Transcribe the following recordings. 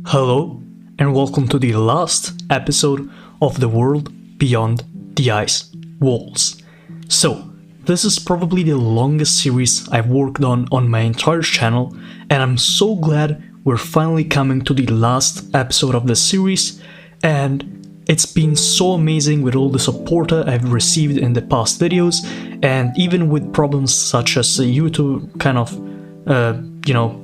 Hello, and welcome to the last episode of The World Beyond the Ice Walls. So, this is probably the longest series I've worked on my entire channel, and I'm so glad we're finally coming to the last episode of the series, and it's been so amazing with all the support I've received in the past videos, and even with problems such as YouTube kind of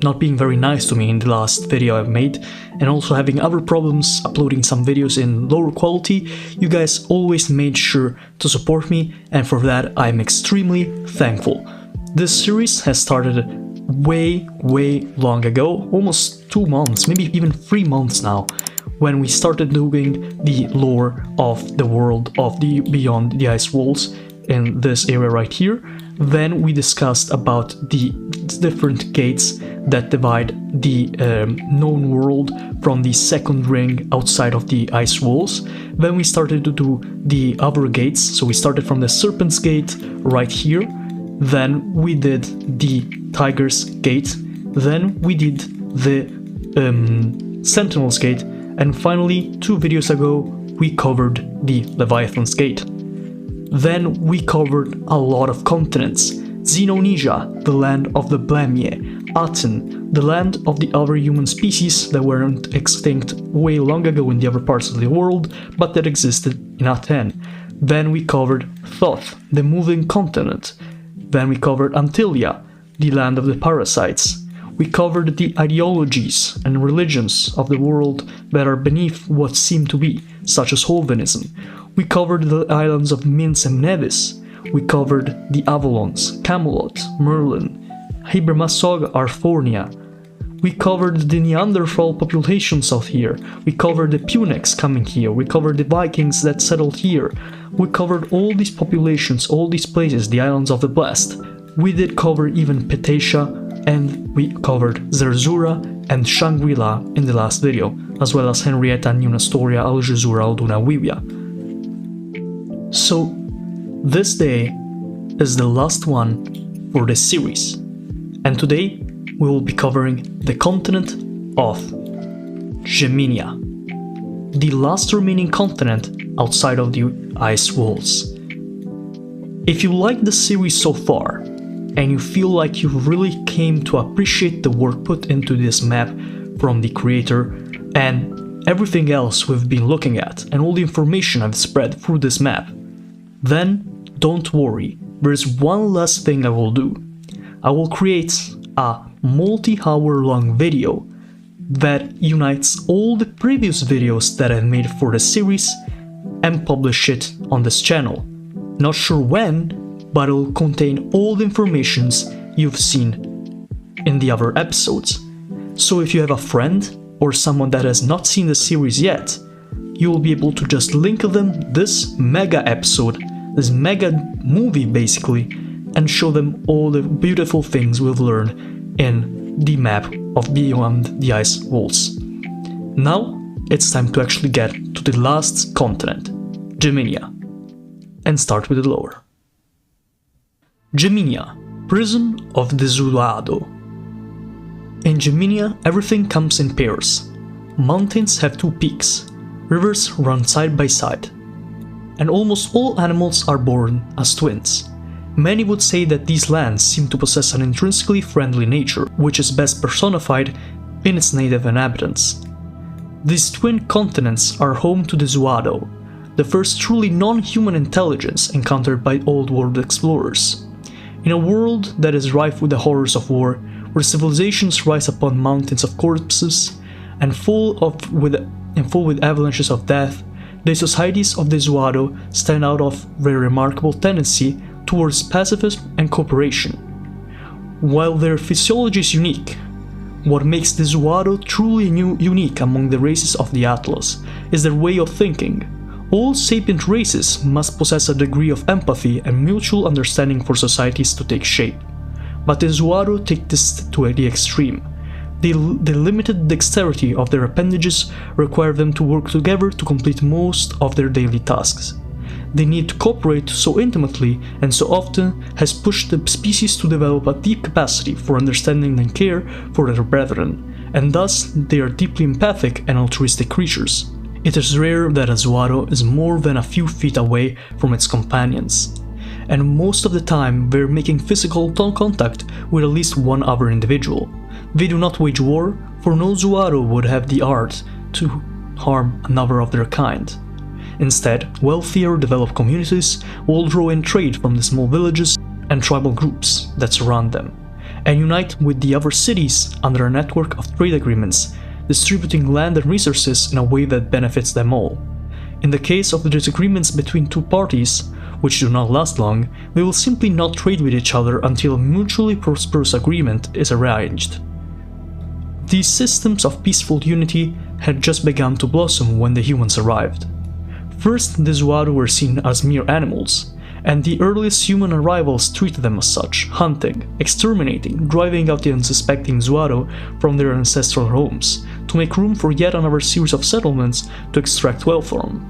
not being very nice to me in the last video I've made, and also having other problems uploading some videos in lower quality, you guys always made sure to support me, and for that I'm extremely thankful. This series has started way long ago, almost 2 months, maybe even 3 months now, when we started doing the lore of the world of the Beyond the Ice Walls in this area right here. Then we discussed about the different gates that divide the known world from the second ring outside of the ice walls. Then we started to do the other gates, so we started from the Serpent's Gate right here. Then we did the Tiger's Gate. Then we did the Sentinel's Gate. And finally, 2 videos ago, we covered the Leviathan's Gate. Then we covered a lot of continents: Xenonesia, the land of the Blemie; Aten, the land of the other human species that weren't extinct way long ago in the other parts of the world, but that existed in Aten. Then we covered Thoth, the moving continent. Then we covered Antilia, the land of the parasites. We covered the ideologies and religions of the world that are beneath what seem to be, such as Holvenism. We covered the islands of Minsk and Nevis. We covered the Avalons, Camelot, Merlin, Hibermasog, Arthornia. We covered the Neanderthal populations out here. We covered the Punics coming here. We covered the Vikings that settled here. We covered all these populations, all these places, the islands of the Blessed. We did cover even Petacia, and we covered Zerzura and Shangri-La in the last video, as well as Henrietta, Nunastoria, Al-Jazura, Alduna, Vivia. So, this day is the last one for this series, and today we will be covering the continent of Geminia, the last remaining continent outside of the ice walls. If you like the series so far, and you feel like you really came to appreciate the work put into this map from the creator and everything else we've been looking at and all the information I've spread through this map, then don't worry, there's one last thing I will do. I will create a multi-hour long video that unites all the previous videos that I've made for the series and publish it on this channel. Not sure when, but it will contain all the informations you've seen in the other episodes. So if you have a friend or someone that has not seen the series yet, you will be able to just link them this mega episode, this mega movie basically, and show them all the beautiful things we've learned in the map of Beyond the Ice Walls. Now it's time to actually get to the last continent, Geminia, and start with the lore. Geminia, prison of the Zuado. In Geminia, everything comes in pairs. Mountains have 2 peaks, rivers run side by side, and almost all animals are born as twins. Many would say that these lands seem to possess an intrinsically friendly nature, which is best personified in its native inhabitants. These twin continents are home to the Zuado, the first truly non-human intelligence encountered by old world explorers. In a world that is rife with the horrors of war, where civilizations rise upon mountains of corpses and full with avalanches of death, the societies of the Zuado stand out of their remarkable tendency towards pacifism and cooperation. While their physiology is unique, what makes the Zuado truly unique among the races of the Atlas is their way of thinking. All sapient races must possess a degree of empathy and mutual understanding for societies to take shape. But the Zuado take this to the extreme. The limited dexterity of their appendages require them to work together to complete most of their daily tasks. They need to cooperate so intimately and so often has pushed the species to develop a deep capacity for understanding and care for their brethren, and thus they are deeply empathic and altruistic creatures. It is rare that a Zuaro is more than a few feet away from its companions, and most of the time they're making physical contact with at least one other individual. They do not wage war, for no Zuaro would have the art to harm another of their kind. Instead, wealthier, developed communities will draw in trade from the small villages and tribal groups that surround them, and unite with the other cities under a network of trade agreements, distributing land and resources in a way that benefits them all. In the case of the disagreements between two parties, which do not last long, they will simply not trade with each other until a mutually prosperous agreement is arranged. These systems of peaceful unity had just begun to blossom when the humans arrived. First, the Zuaro were seen as mere animals, and the earliest human arrivals treated them as such, hunting, exterminating, driving out the unsuspecting Zuaro from their ancestral homes, to make room for yet another series of settlements to extract wealth from.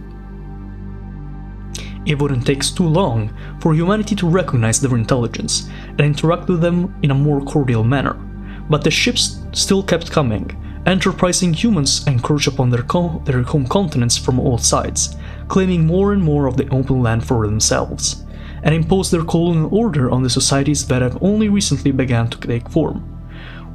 It wouldn't take too long for humanity to recognize their intelligence and interact with them in a more cordial manner, but the ships still kept coming. Enterprising humans encroached upon their home continents from all sides, claiming more and more of the open land for themselves, and imposed their colonial order on the societies that have only recently begun to take form.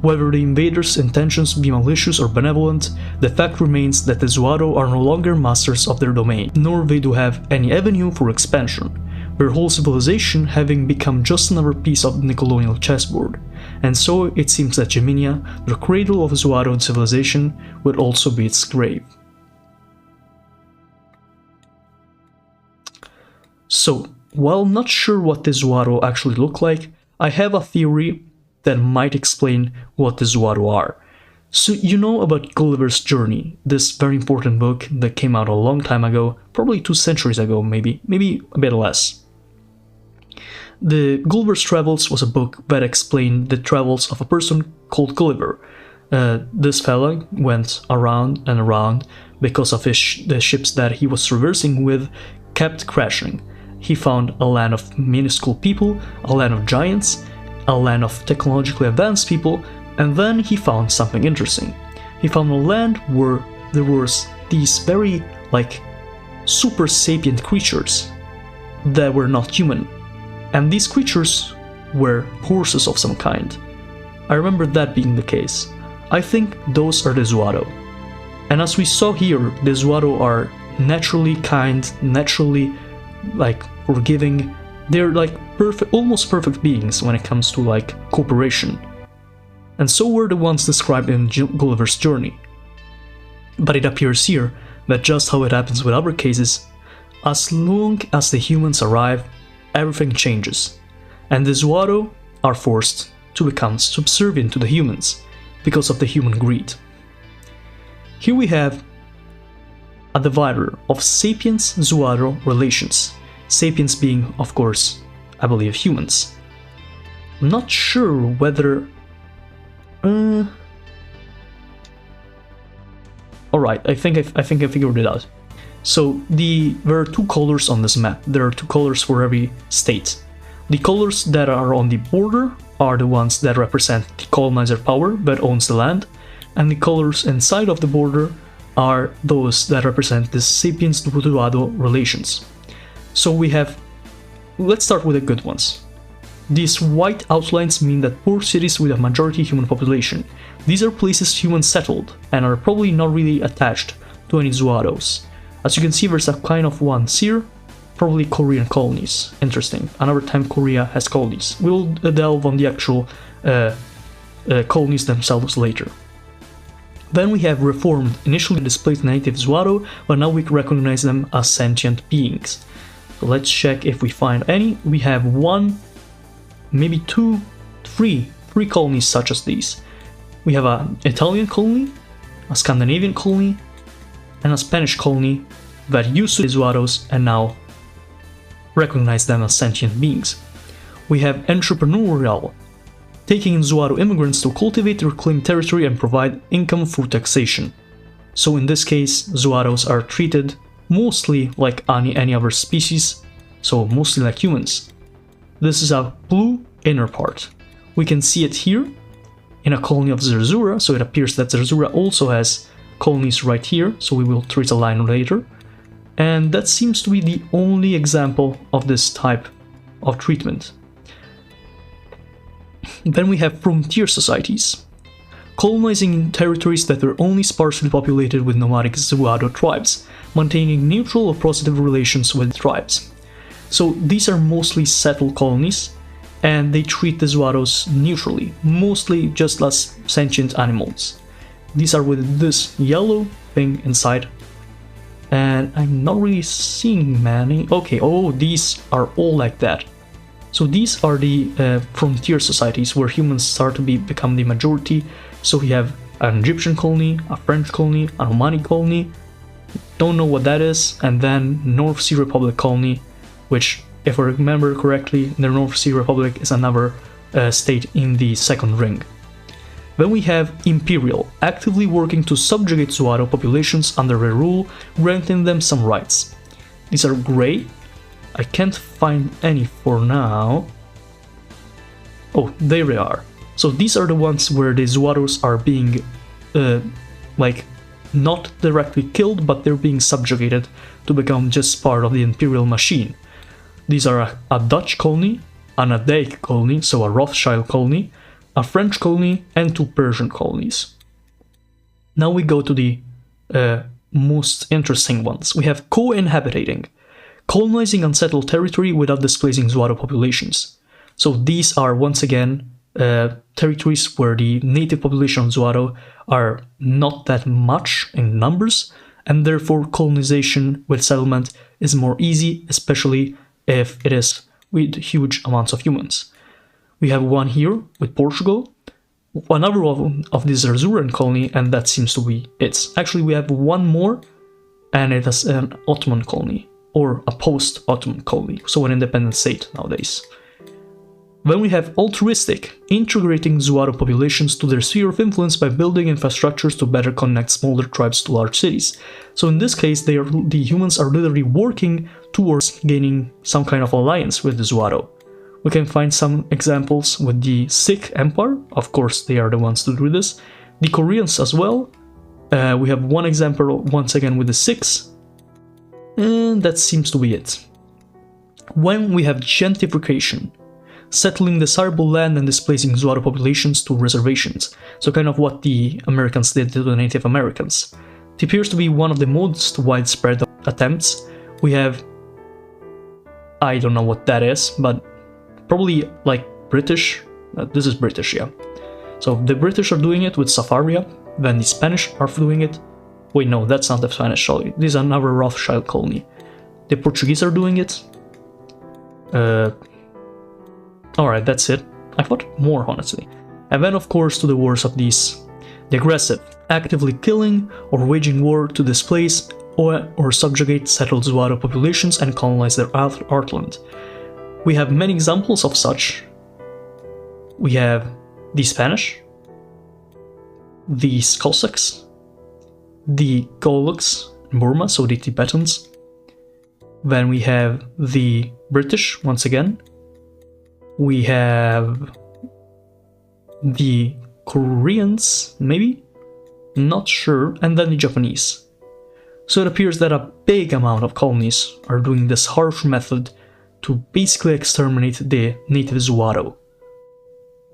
Whether the invaders' intentions be malicious or benevolent, the fact remains that the Zuaro are no longer masters of their domain, nor they do have any avenue for expansion, their whole civilization having become just another piece of the colonial chessboard. And so it seems that Geminia, the cradle of Zuaro civilization, would also be its grave. So, while not sure what the Zuaro actually look like, I have a theory that might explain what the Zuaro are. So you know about Gulliver's Journey, this very important book that came out a long time ago, probably 2 centuries ago maybe a bit less. The Gulliver's Travels was a book that explained the travels of a person called Gulliver. This fella went around and around because of the ships that he was traversing with kept crashing. He found a land of minuscule people, a land of giants, a land of technologically advanced people, and then he found something interesting. He found a land where there was these very, super sapient creatures that were not human. And these creatures were horses of some kind. I remember that being the case. I think those are the Zuaro. And as we saw here, the Zuaro are naturally kind, naturally forgiving. They're perfect, almost perfect beings when it comes to cooperation. And so were the ones described in Gulliver's Journey. But it appears here that just how it happens with other cases, as long as the humans arrive, everything changes, and the Zuaro are forced to become subservient to the humans because of the human greed. Here we have a divider of sapiens-Zuaro relations, sapiens being, of course, I believe humans. I'm not sure whether... Alright, I think I figured it out. So there are 2 colors on this map. There are 2 colors for every state. The colors that are on the border are the ones that represent the colonizer power that owns the land, and the colors inside of the border are those that represent the sapiens-Zuaro relations. So we have... let's start with the good ones. These white outlines mean that poor cities with a majority human population. These are places humans settled, and are probably not really attached to any Zuaros. As you can see, there's a kind of ones here, probably Korean colonies. Interesting. Another time Korea has colonies. We'll delve on the actual colonies themselves later. Then we have reformed, initially displaced native Zuaro, but now we recognize them as sentient beings. So let's check if we find any. We have 1, maybe 2, 3 colonies such as these. We have an Italian colony, a Scandinavian colony, and a Spanish colony that used to be Zuaros and now recognize them as sentient beings. We have entrepreneurial, taking in Zuaro immigrants to cultivate their claimed territory and provide income through taxation. So in this case, Zuaros are treated mostly like any other species, so mostly like humans. This is a blue inner part. We can see it here in a colony of Zerzura, so it appears that Zerzura also has colonies right here, so we will treat a line later. And that seems to be the only example of this type of treatment. Then we have frontier societies, colonizing in territories that were only sparsely populated with nomadic Zuado tribes, maintaining neutral or positive relations with tribes. So these are mostly settled colonies, and they treat the Zuados neutrally, mostly just as sentient animals. These are with this yellow thing inside, and I'm not really seeing many. Okay, oh, these are all like that. So these are the frontier societies where humans start to become the majority. So we have an Egyptian colony, a French colony, an Omani colony, don't know what that is, and then North Sea Republic colony, which, if I remember correctly, the North Sea Republic is another state in the second ring. Then we have Imperial, actively working to subjugate Zuado populations under their rule, granting them some rights. These are grey. I can't find any for now. Oh, there they are. So these are the ones where the Zuados are being, like, not directly killed, but they're being subjugated to become just part of the Imperial machine. These are a Dutch colony, an Adaic colony, so a Rothschild colony, a French colony, and 2 Persian colonies. Now we go to the most interesting ones. We have co-inhabiting, colonizing unsettled territory without displacing Zuado populations. So these are, once again, territories where the native population of Zuado are not that much in numbers, and therefore colonization with settlement is more easy, especially if it is with huge amounts of humans. We have one here with Portugal, another of the Zerzuran colony, and that seems to be it. Actually, we have one more, and it is an Ottoman colony, or a post-Ottoman colony, so an independent state nowadays. Then we have altruistic, integrating Zuado populations to their sphere of influence by building infrastructures to better connect smaller tribes to large cities. So in this case, the humans are literally working towards gaining some kind of alliance with the Zuado. We can find some examples with the Sikh Empire, of course they are the ones to do this, the Koreans as well. We have one example once again with the Sikhs, and that seems to be it. When we have gentrification, settling desirable land and displacing Zuado populations to reservations, so kind of what the Americans did to the Native Americans. It appears to be one of the most widespread attempts. We have, I don't know what that is, but probably like British. This is British, yeah. So the British are doing it with Safaria, then the Spanish are doing it. Wait, no, that's not the Spanish, sorry. This is another Rothschild colony. The Portuguese are doing it. Alright, that's it. I thought more, honestly. And then, of course, to the wars of these. The aggressive, actively killing or waging war to displace or subjugate settled Zuado populations and colonize their heartland. We have many examples of such. We have the Spanish, the Cossacks, the Goloks in Burma, so the Tibetans. Then we have the British, once again. We have the Koreans, maybe? Not sure. And then the Japanese. So it appears that a big amount of colonies are doing this harsh method to basically exterminate the native Zuado,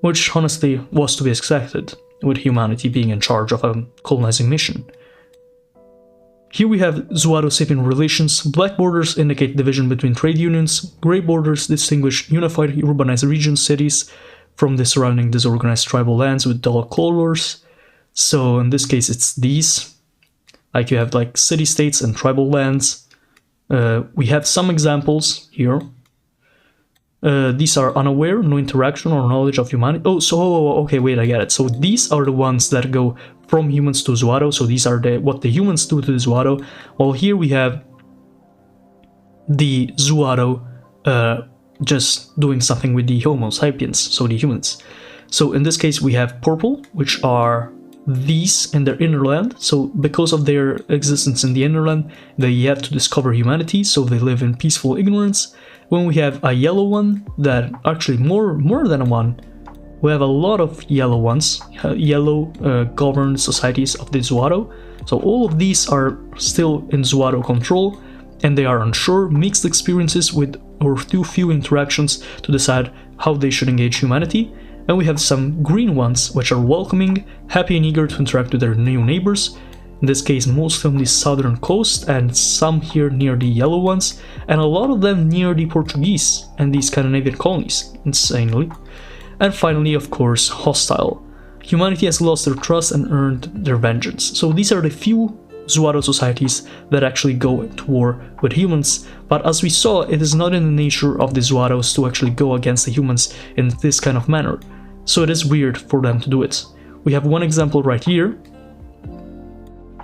which honestly was to be expected, with humanity being in charge of a colonizing mission. Here we have Zuado-Sapien relations. Black borders indicate division between trade unions, grey borders distinguish unified urbanized regions, cities, from the surrounding disorganized tribal lands with dull colors. So in this case it's these, like you have like city-states and tribal lands. We have some examples here. These are unaware, no interaction or knowledge of humanity. Okay, wait, I get it. So these are the ones that go from humans to Zuado. So these are what the humans do to the Zuado. While here we have the Zuado just doing something with the Homo sapiens, so the humans. So in this case we have purple, which are these in their inner land. So because of their existence in the inner land, they have to discover humanity, so they live in peaceful ignorance. When we have a yellow one, that actually more than one, we have a lot of yellow ones, yellow governed societies of the Zuado. So all of these are still in Zuado control, and they are unsure, mixed experiences with or too few interactions to decide how they should engage humanity. And we have some green ones, which are welcoming, happy and eager to interact with their new neighbors, in this case most on the southern coast and some here near the yellow ones, and a lot of them near the Portuguese and the Scandinavian colonies, insanely. And finally, of course, hostile. Humanity has lost their trust and earned their vengeance. So these are the few Zuado societies that actually go to war with humans, but as we saw, it is not in the nature of the Zuados to actually go against the humans in this kind of manner, so it is weird for them to do it. We have one example right here,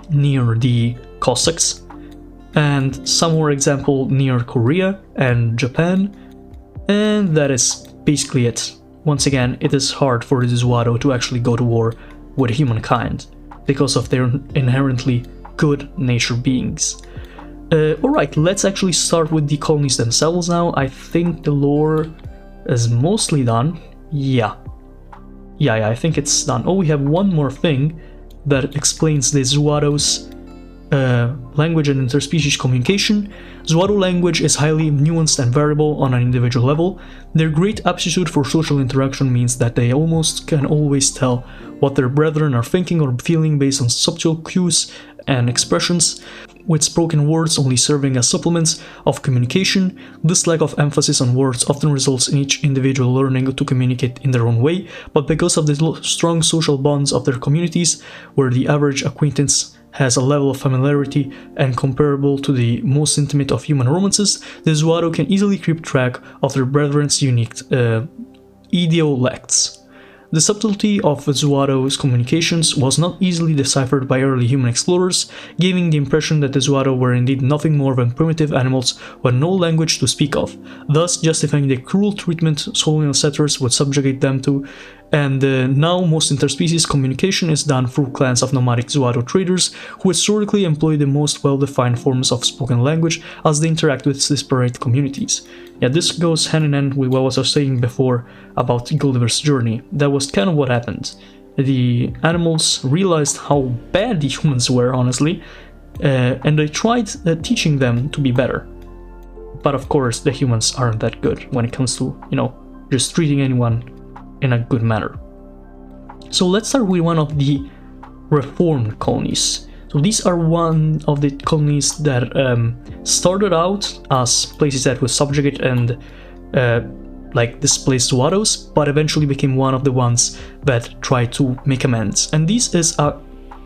near the Cossacks, and some more example near Korea and Japan, and that is basically it. Once again, it is hard for the Zuado to actually go to war with humankind, because of their inherently good nature beings. Alright, let's actually start with the colonies themselves now. I think the lore is mostly done. Yeah, I think it's done. Oh, we have one more thing that explains the Zuado's language and interspecies communication. Zuado language is highly nuanced and variable on an individual level. Their great aptitude for social interaction means that they almost can always tell what their brethren are thinking or feeling based on subtle cues and expressions, with spoken words only serving as supplements of communication. This lack of emphasis on words often results in each individual learning to communicate in their own way, but because of the strong social bonds of their communities, where the average acquaintance has a level of familiarity and comparable to the most intimate of human romances, the Zuado can easily keep track of their brethren's unique idiolects. The subtlety of Zuado's communications was not easily deciphered by early human explorers, giving the impression that the Zuado were indeed nothing more than primitive animals with no language to speak of, thus justifying the cruel treatment colonial settlers would subjugate them to. And now most interspecies communication is done through clans of nomadic Zuado traders, who historically employ the most well-defined forms of spoken language as they interact with disparate communities. Yeah, this goes hand in hand with what I was saying before about Gulliver's journey. That was kind of what happened. The animals realized how bad the humans were, honestly, and they tried teaching them to be better. But of course, the humans aren't that good when it comes to, just treating anyone in a good manner. So let's start with one of the reformed colonies. So these are one of the colonies that started out as places that would subjugate and displace Zuados, but eventually became one of the ones that tried to make amends. And this is a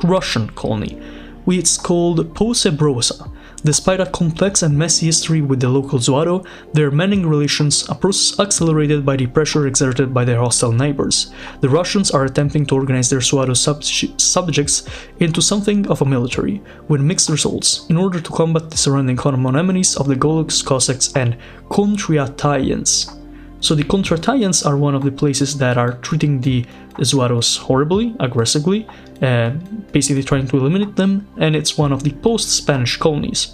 Russian colony. It's called Posebrosa. Despite a complex and messy history with the local Zuado, their mending relations, a process accelerated by the pressure exerted by their hostile neighbors. The Russians are attempting to organize their Zuado subjects into something of a military, with mixed results, in order to combat the surrounding common enemies of the Goluks, Cossacks, and Kontriatayans. So the Kontriatayans are one of the places that are treating the Zuados horribly, aggressively, basically trying to eliminate them, and it's one of the post-Spanish colonies.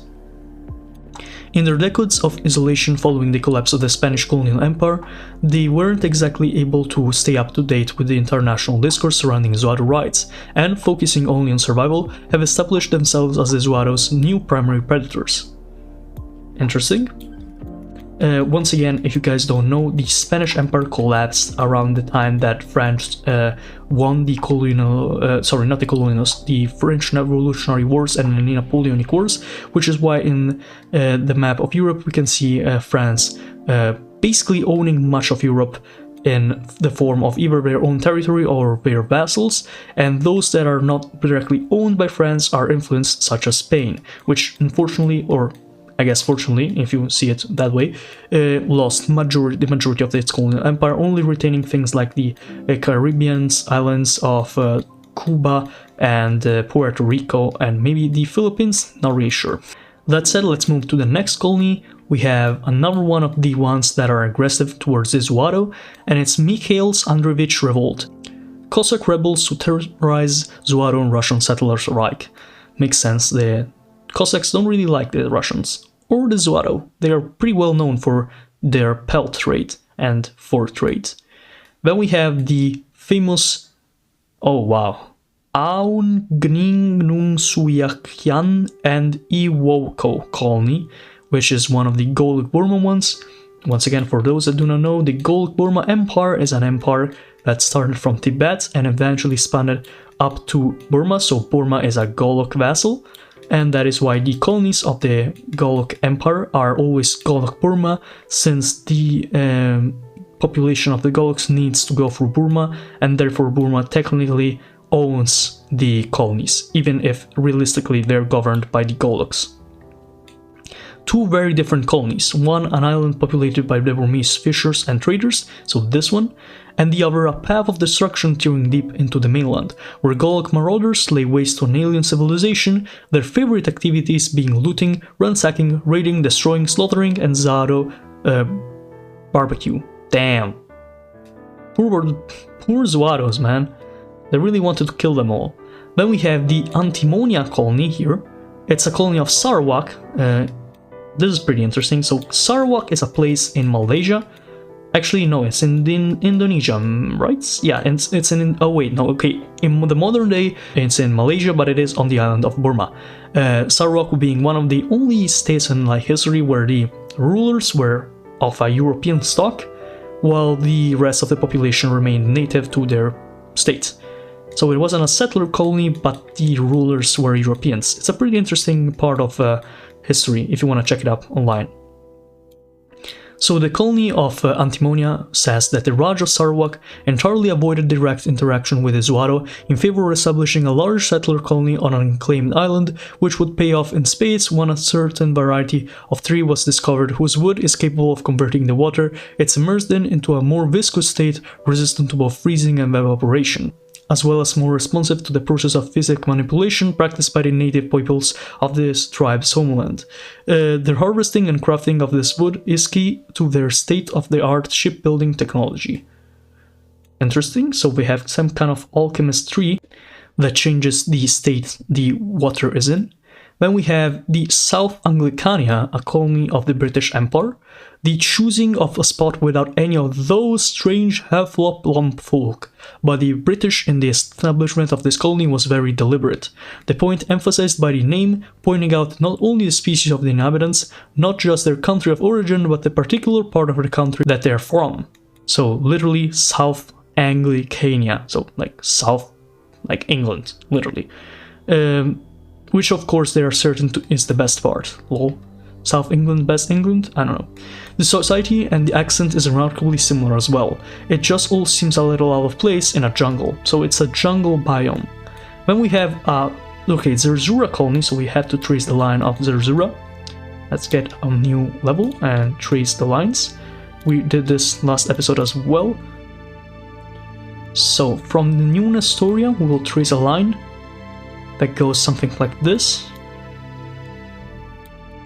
In their decades of isolation following the collapse of the Spanish colonial empire, they weren't exactly able to stay up to date with the international discourse surrounding Zuado rights, and focusing only on survival, have established themselves as the Zuados' new primary predators. Interesting. Once again, if you guys don't know, the Spanish Empire collapsed around the time that France won the the French Revolutionary Wars and the Napoleonic Wars, which is why in the map of Europe we can see France basically owning much of Europe in the form of either their own territory or their vassals, and those that are not directly owned by France are influenced, such as Spain, which unfortunately, or I guess fortunately, if you see it that way, lost the majority of its colonial empire, only retaining things like the Caribbean islands of Cuba and Puerto Rico and maybe the Philippines, not really sure. That said, let's move to the next colony. We have another one of the ones that are aggressive towards the Zuado, and it's Mikhail Andreevich Revolt. Cossack rebels to terrorize Zuado and Russian settlers alike. Makes sense, the Cossacks don't really like the Russians or the Zuado. They are pretty well known for their pelt trade and fur trade. Then we have the famous, oh wow, Aungningnungsuyakyan and Iwoko colony, which is one of the Golok-Burma ones. Once again, for those that do not know, the Golok-Burma Empire is an empire that started from Tibet and eventually expanded up to Burma, so Burma is a Golok vassal, and that is why the colonies of the Golok Empire are always Golok-Burma, since the population of the Goloks needs to go through Burma, and therefore Burma technically owns the colonies, even if realistically they're governed by the Goloks. Two very different colonies, one an island populated by the Burmese fishers and traders, so this one, and the other a path of destruction tearing deep into the mainland, where Golok marauders lay waste to an alien civilization, their favorite activities being looting, ransacking, raiding, destroying, slaughtering, and Zaro barbecue. Damn. Poor Zuaros, man. They really wanted to kill them all. Then we have the Antimonia colony here. It's a colony of Sarawak. This is pretty interesting. So Sarawak is a place in Malaysia. Actually, no, it's in Indonesia, right? Yeah, it's in... Oh, wait, no, okay. In the modern day, it's in Malaysia, but it is on the island of Burma. Sarawak being one of the only states in like history where the rulers were of a European stock, while the rest of the population remained native to their state. So it wasn't a settler colony, but the rulers were Europeans. It's a pretty interesting part of history if you want to check it up online. So the colony of Antimonia says that the Raj of Sarawak entirely avoided direct interaction with the Zuaro in favor of establishing a large settler colony on an unclaimed island, which would pay off in spades when a certain variety of tree was discovered whose wood is capable of converting the water it's immersed in into a more viscous state resistant to both freezing and evaporation, as well as more responsive to the process of physical manipulation practiced by the native peoples of this tribe's homeland. Their harvesting and crafting of this wood is key to their state-of-the-art shipbuilding technology. Interesting, so we have some kind of alchemist tree that changes the state the water is in. Then we have the South Anglicania, a colony of the British Empire. The choosing of a spot without any of those strange half-lump folk by the British in the establishment of this colony was very deliberate. The point emphasized by the name, pointing out not only the species of the inhabitants, not just their country of origin, but the particular part of the country that they're from. So literally South Anglicania, so like South, like England, literally. Which of course they are certain is the best part. Lol. South England, best England? I don't know. The society and the accent is remarkably similar as well. It just all seems a little out of place in a jungle, so it's a jungle biome. Then we have, okay, Zerzura colony, so we have to trace the line of Zerzura. Let's get a new level and trace the lines. We did this last episode as well. So, from the new Nestoria, we will trace a line that goes something like this.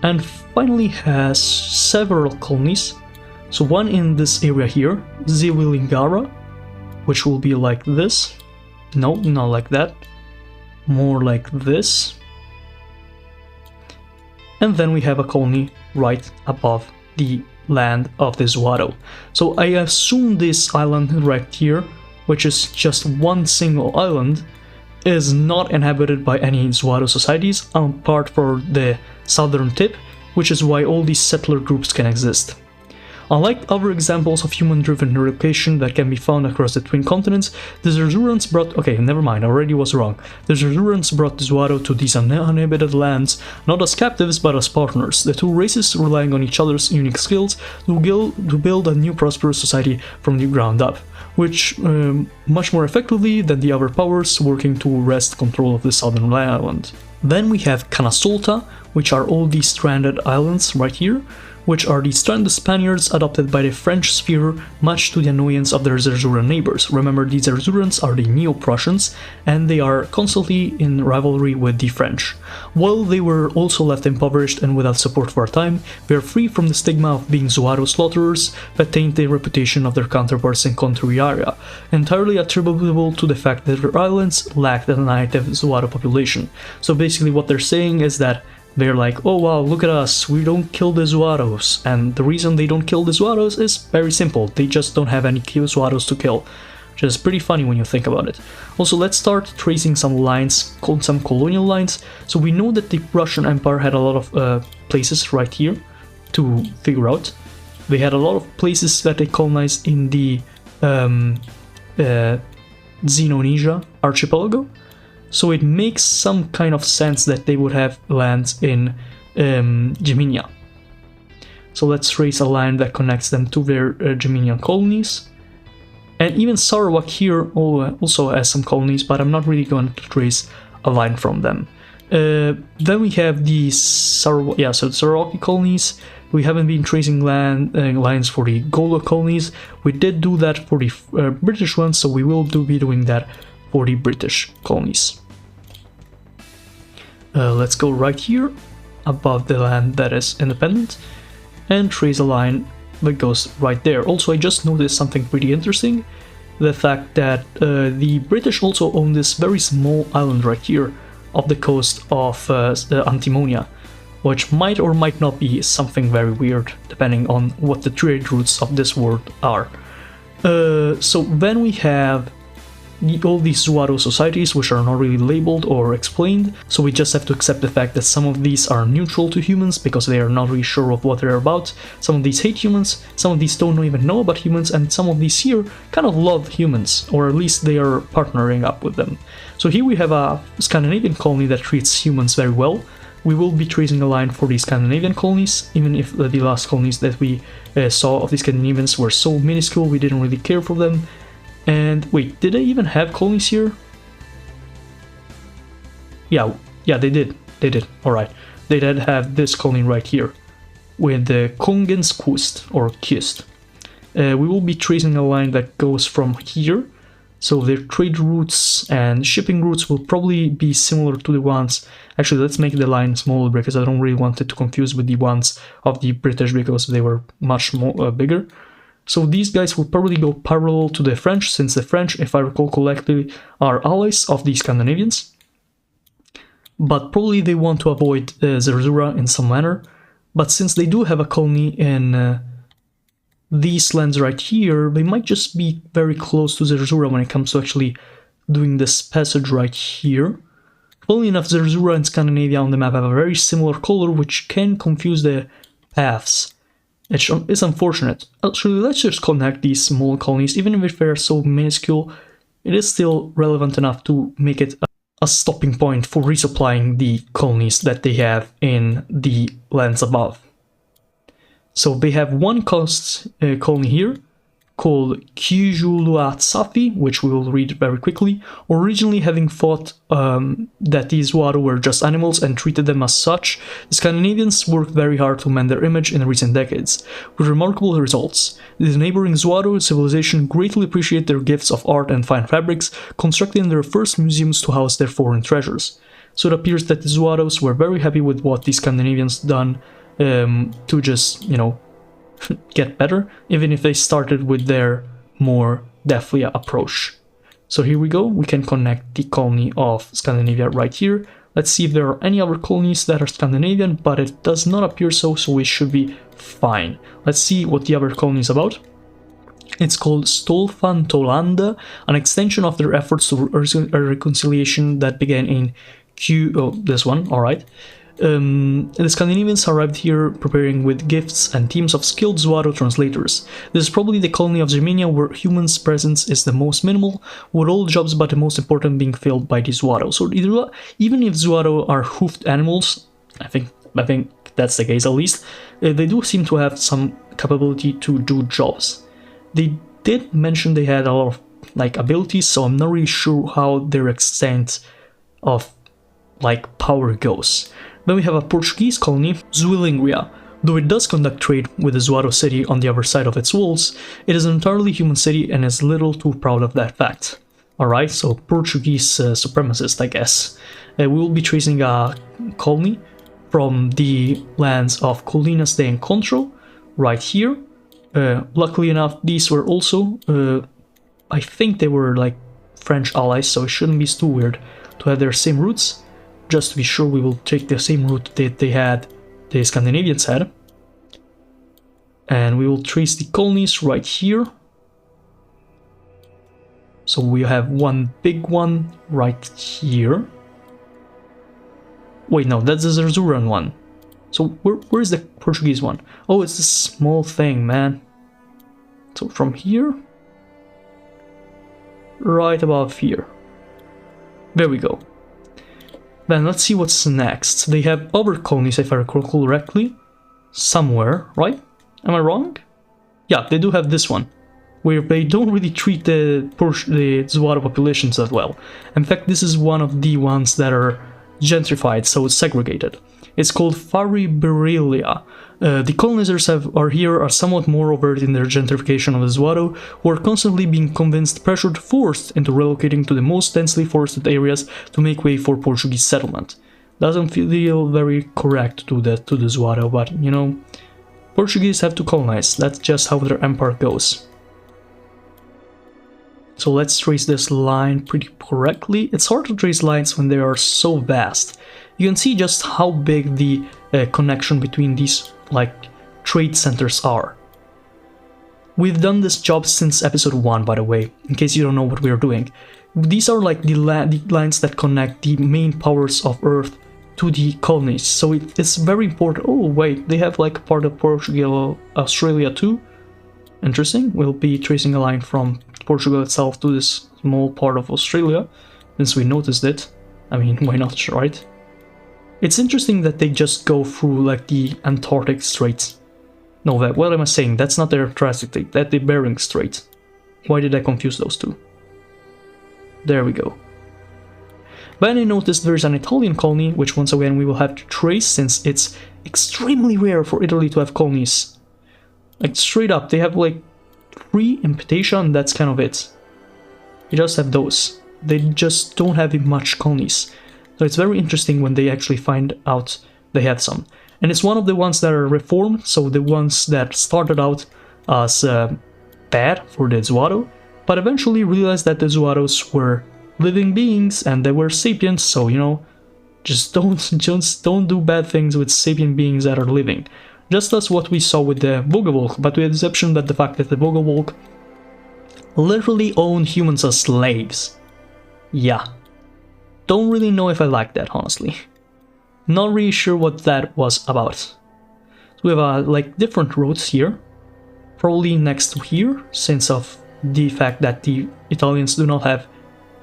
And finally has several colonies. So one in this area here, Ziwilingara, which will be like this. No, not like that. More like this. And then we have a colony right above the land of the Zuaro. So I assume this island right here, which is just one single island, is not inhabited by any Zuaro societies apart from the southern tip, which is why all these settler groups can exist. Unlike other examples of human-driven relocation that can be found across the twin continents, the Zerzurans brought... Okay, never mind, I already was wrong. The Zerzurans brought the Zuaro to these uninhabited lands, not as captives but as partners, the two races relying on each other's unique skills to build a new prosperous society from the ground up, which much more effectively than the other powers working to wrest control of the southern island. Then we have Canasolta, which are all these stranded islands right here, which are the stranded Spaniards adopted by the French sphere, much to the annoyance of their Zerzuran neighbors. Remember, the Zerzurans are the Neo-Prussians, and they are constantly in rivalry with the French. While they were also left impoverished and without support for a time, they are free from the stigma of being Zuaro slaughterers that taint the reputation of their counterparts in country area, entirely attributable to the fact that their islands lacked a native Zuaro population. So basically what they're saying is that they're like, oh wow, look at us, we don't kill the Zuaros. And the reason they don't kill the Zuaros is very simple, they just don't have any Zuaros to kill. Which is pretty funny when you think about it. Also, let's start tracing some lines, some colonial lines. So we know that the Russian Empire had a lot of places right here to figure out. They had a lot of places that they colonized in the Xenonesia archipelago. So it makes some kind of sense that they would have lands in Geminia. So let's trace a line that connects them to their Geminian colonies. And even Sarawak here also has some colonies, but I'm not really going to trace a line from them. Then we have the Sarawaki colonies. We haven't been tracing lines for the Golo colonies. We did do that for the British ones, so we will be doing that for the British colonies. Let's go right here, above the land that is independent, and trace a line that goes right there. Also, I just noticed something pretty interesting, the fact that the British also own this very small island right here off the coast of Antimonia, which might or might not be something very weird depending on what the trade routes of this world are. So then we have all these Zuaro societies, which are not really labeled or explained, so we just have to accept the fact that some of these are neutral to humans because they are not really sure of what they're about, some of these hate humans, some of these don't even know about humans, and some of these here kind of love humans, or at least they are partnering up with them. So here we have a Scandinavian colony that treats humans very well. We will be tracing a line for the Scandinavian colonies, even if the last colonies that we saw of the Scandinavians were so minuscule we didn't really care for them. And wait, did they even have colonies here? Yeah, they did. Alright. They did have this colony right here with the Kongens Kust or Kust. We will be tracing a line that goes from here. So their trade routes and shipping routes will probably be similar to the ones. Actually, let's make the line smaller because I don't really want it to confuse with the ones of the British because they were much more bigger. So these guys will probably go parallel to the French, since the French, if I recall correctly, are allies of the Scandinavians. But probably they want to avoid Zerzura in some manner. But since they do have a colony in these lands right here, they might just be very close to Zerzura when it comes to actually doing this passage right here. Funnily enough, Zerzura and Scandinavia on the map have a very similar color, which can confuse the paths. It's unfortunate. Actually, let's just connect these small colonies. Even if they're so minuscule, it is still relevant enough to make it a stopping point for resupplying the colonies that they have in the lands above. So they have one colony here called Kijuluatsafi, which we will read very quickly, originally having thought that these Zuaro were just animals and treated them as such. The Scandinavians worked very hard to mend their image in recent decades, with remarkable results. The neighboring Zuaro civilization greatly appreciate their gifts of art and fine fabrics, constructing their first museums to house their foreign treasures. So it appears that the Zuaros were very happy with what the Scandinavians done to just, you know, get better, even if they started with their more deathly approach. So here we go, we can connect the colony of Scandinavia right here. Let's see if there are any other colonies that are Scandinavian, but it does not appear so, so we should be fine. Let's see what the other colony is about. It's called Stolfan Tolanda, an extension of their efforts to a reconciliation that began in this one, alright. The Scandinavians arrived here preparing with gifts and teams of skilled Zuaro translators. This is probably the colony of Geminia where humans' presence is the most minimal, with all jobs but the most important being filled by the Zuaro. So even if Zuaro are hoofed animals, I think that's the case at least, they do seem to have some capability to do jobs. They did mention they had a lot of abilities, so I'm not really sure how their extent of power goes. Then we have a Portuguese colony, Zuilingria. Though it does conduct trade with the Zuaro city on the other side of its walls, it is an entirely human city and is little too proud of that fact. Alright, so Portuguese supremacist, I guess. We will be tracing a colony from the lands of Colinas de Encontro, right here. Luckily enough, these were also, I think they were French allies, so it shouldn't be too weird to have their same roots. just to be sure, we will take the same route that the Scandinavians had. And we will trace the colonies right here. So we have one big one right here. Wait, no, that's the Zerzuran one. So where is the Portuguese one? Oh, it's this small thing, man. So from here, right above here. There we go. Then let's see what's next. They have other colonies, if I recall correctly, somewhere, right? Am I wrong? Yeah, they do have this one, where they don't really treat the Zuaro populations that well. In fact, this is one of the ones that are gentrified, so it's segregated. It's called Fariberelia. The colonizers are somewhat more overt in their gentrification of the Zuaro, who are constantly being convinced, pressured, forced into relocating to the most densely forested areas to make way for Portuguese settlement. Doesn't feel very correct to the Zuaro, but you know, Portuguese have to colonize. That's just how their empire goes. So let's trace this line pretty correctly. It's hard to trace lines when they are so vast. You can see just how big the connection between these trade centers are. We've done this job since episode 1, by the way, in case you don't know what we're doing. These are like the lines that connect the main powers of Earth to the colonies, so it's very important. Oh wait, they have like part of Portugal, Australia too. Interesting. We'll be tracing a line from Portugal itself to this small part of Australia, since we noticed it. I mean, why not, right? It's interesting that they just go through like the Antarctic Straits. No, what am I saying? That's not the Antarctic Strait, that's the Bering Strait. Why did I confuse those two? There we go. Then I noticed there's an Italian colony, which once again we will have to trace, since it's extremely rare for Italy to have colonies. Like straight up, they have like 3 in Ptatia, and that's kind of it. They just have those. They just don't have much colonies. So it's very interesting when they actually find out they have some. And it's one of the ones that are reformed, so the ones that started out as bad for the Zuaro, but eventually realized that the Zuaros were living beings and they were sapiens, so you know, just don't do bad things with sapient beings that are living. Just as what we saw with the Vogelwolk, but with the exception that the fact that the Vogelwolk literally own humans as slaves. Yeah. Don't really know if I like that, honestly. Not really sure what that was about. So we have like different roads here. Probably next to here, since of the fact that the Italians do not have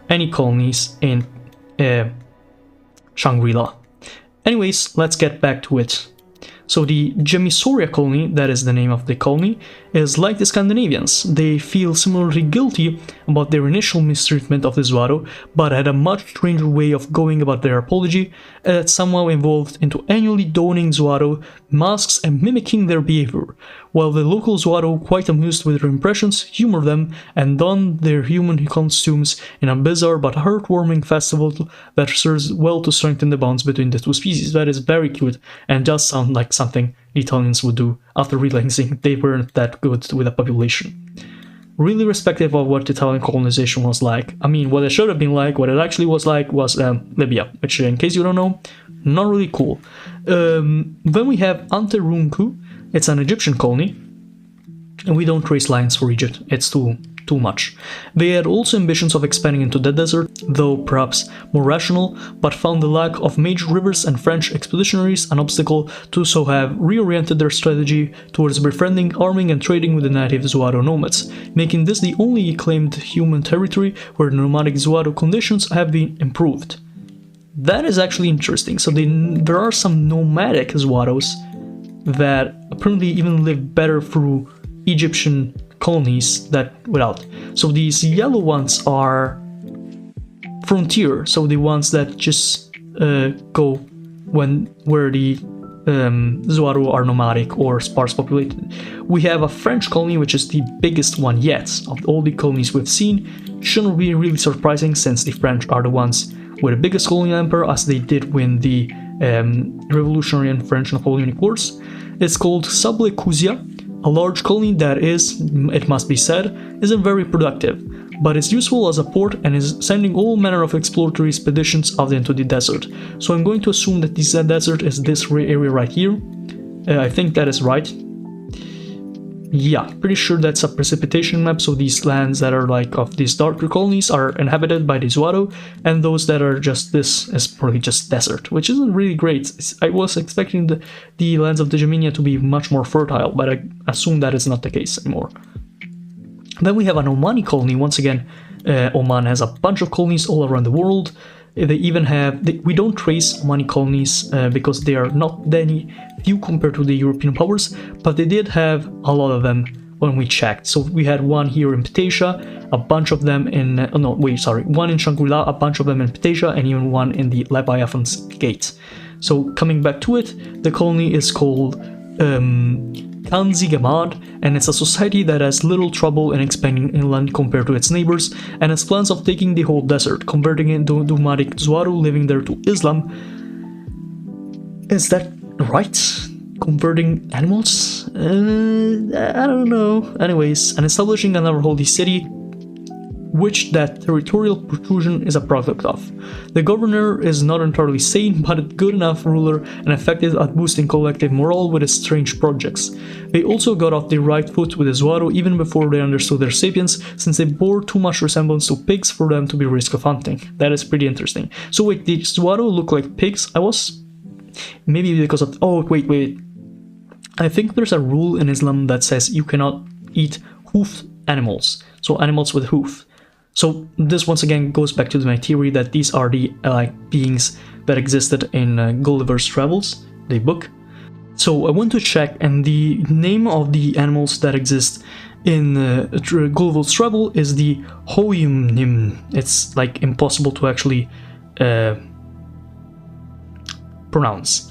any colonies in Shangri-La. Anyways, let's get back to it. So the Gemisoria colony, that is the name of the colony, is like the Scandinavians. They feel similarly guilty about their initial mistreatment of the Zuaro, but had a much stranger way of going about their apology that somehow evolved into annually donning Zuaro masks and mimicking their behavior, while the local Zuaro, quite amused with their impressions, humor them and don their human costumes in a bizarre but heartwarming festival that serves well to strengthen the bonds between the two species. That is very cute and does sound like something the Italians would do after realizing they weren't that good with a population. Really respective of what Italian colonization was like. I mean, what it should have been like, what it actually was like, was Libya, which, in case you don't know, not really cool. Then we have Anterunku. It's an Egyptian colony, and we don't trace lines for Egypt, it's too much. They had also ambitions of expanding into the desert, though perhaps more rational, but found the lack of major rivers and French expeditionaries an obstacle to so have reoriented their strategy towards befriending, arming and trading with the native Zuaro nomads, making this the only claimed human territory where nomadic Zuaro conditions have been improved. That is actually interesting. So there are some nomadic Zuaros that apparently even live better through Egyptian colonies that without. So these yellow ones are frontier, so the ones that just go where the Zuaro are nomadic or sparse populated. We have a French colony, which is the biggest one yet of all the colonies we've seen. Shouldn't be really surprising, since the French are the ones with the biggest colonial empire, as they did win the Revolutionary and French Napoleonic Wars. It's called Sablé-Couzia, a large colony that is, it must be said, isn't very productive, but it's useful as a port and is sending all manner of exploratory expeditions out into the desert. So I'm going to assume that this desert is this area right here. I think that is right. Yeah, pretty sure that's a precipitation map, so these lands that are like of these darker colonies are inhabited by the Zuaro, and those that are just this is probably just desert, which isn't really great. I was expecting the lands of the Geminia to be much more fertile, but I assume that is not the case anymore. Then we have an Omani colony. Once again, Oman has a bunch of colonies all around the world. They even have, we don't trace Omani colonies because they are not that few compared to the European powers, but they did have a lot of them when we checked. So we had one here in Ptasia, a bunch of them in, one in Shangri-La, a bunch of them in Ptasia, and even one in the Leviathan's Gate. So coming back to it, the colony is called Kanzi Gamad, and it's a society that has little trouble in expanding inland compared to its neighbors, and has plans of taking the whole desert, converting it into nomadic Zuaro living there to Islam. Is that right? Converting animals? I don't know. Anyways, and establishing another holy city, which that territorial protrusion is a product of. The governor is not entirely sane, but a good enough ruler and effective at boosting collective morale with his strange projects. They also got off the right foot with the Zuaro even before they understood their sapience, since they bore too much resemblance to pigs for them to be risk of hunting. That is pretty interesting. So wait, did Zuaro look like pigs? Maybe because of... Oh, wait. I think there's a rule in Islam that says you cannot eat hoofed animals. So animals with hoof. So this once again goes back to my theory that these are the beings that existed in Gulliver's Travels, the book. So I went to check, and the name of the animals that exist in Gulliver's Travel is the Hoyumnim. It's like impossible to actually pronounce.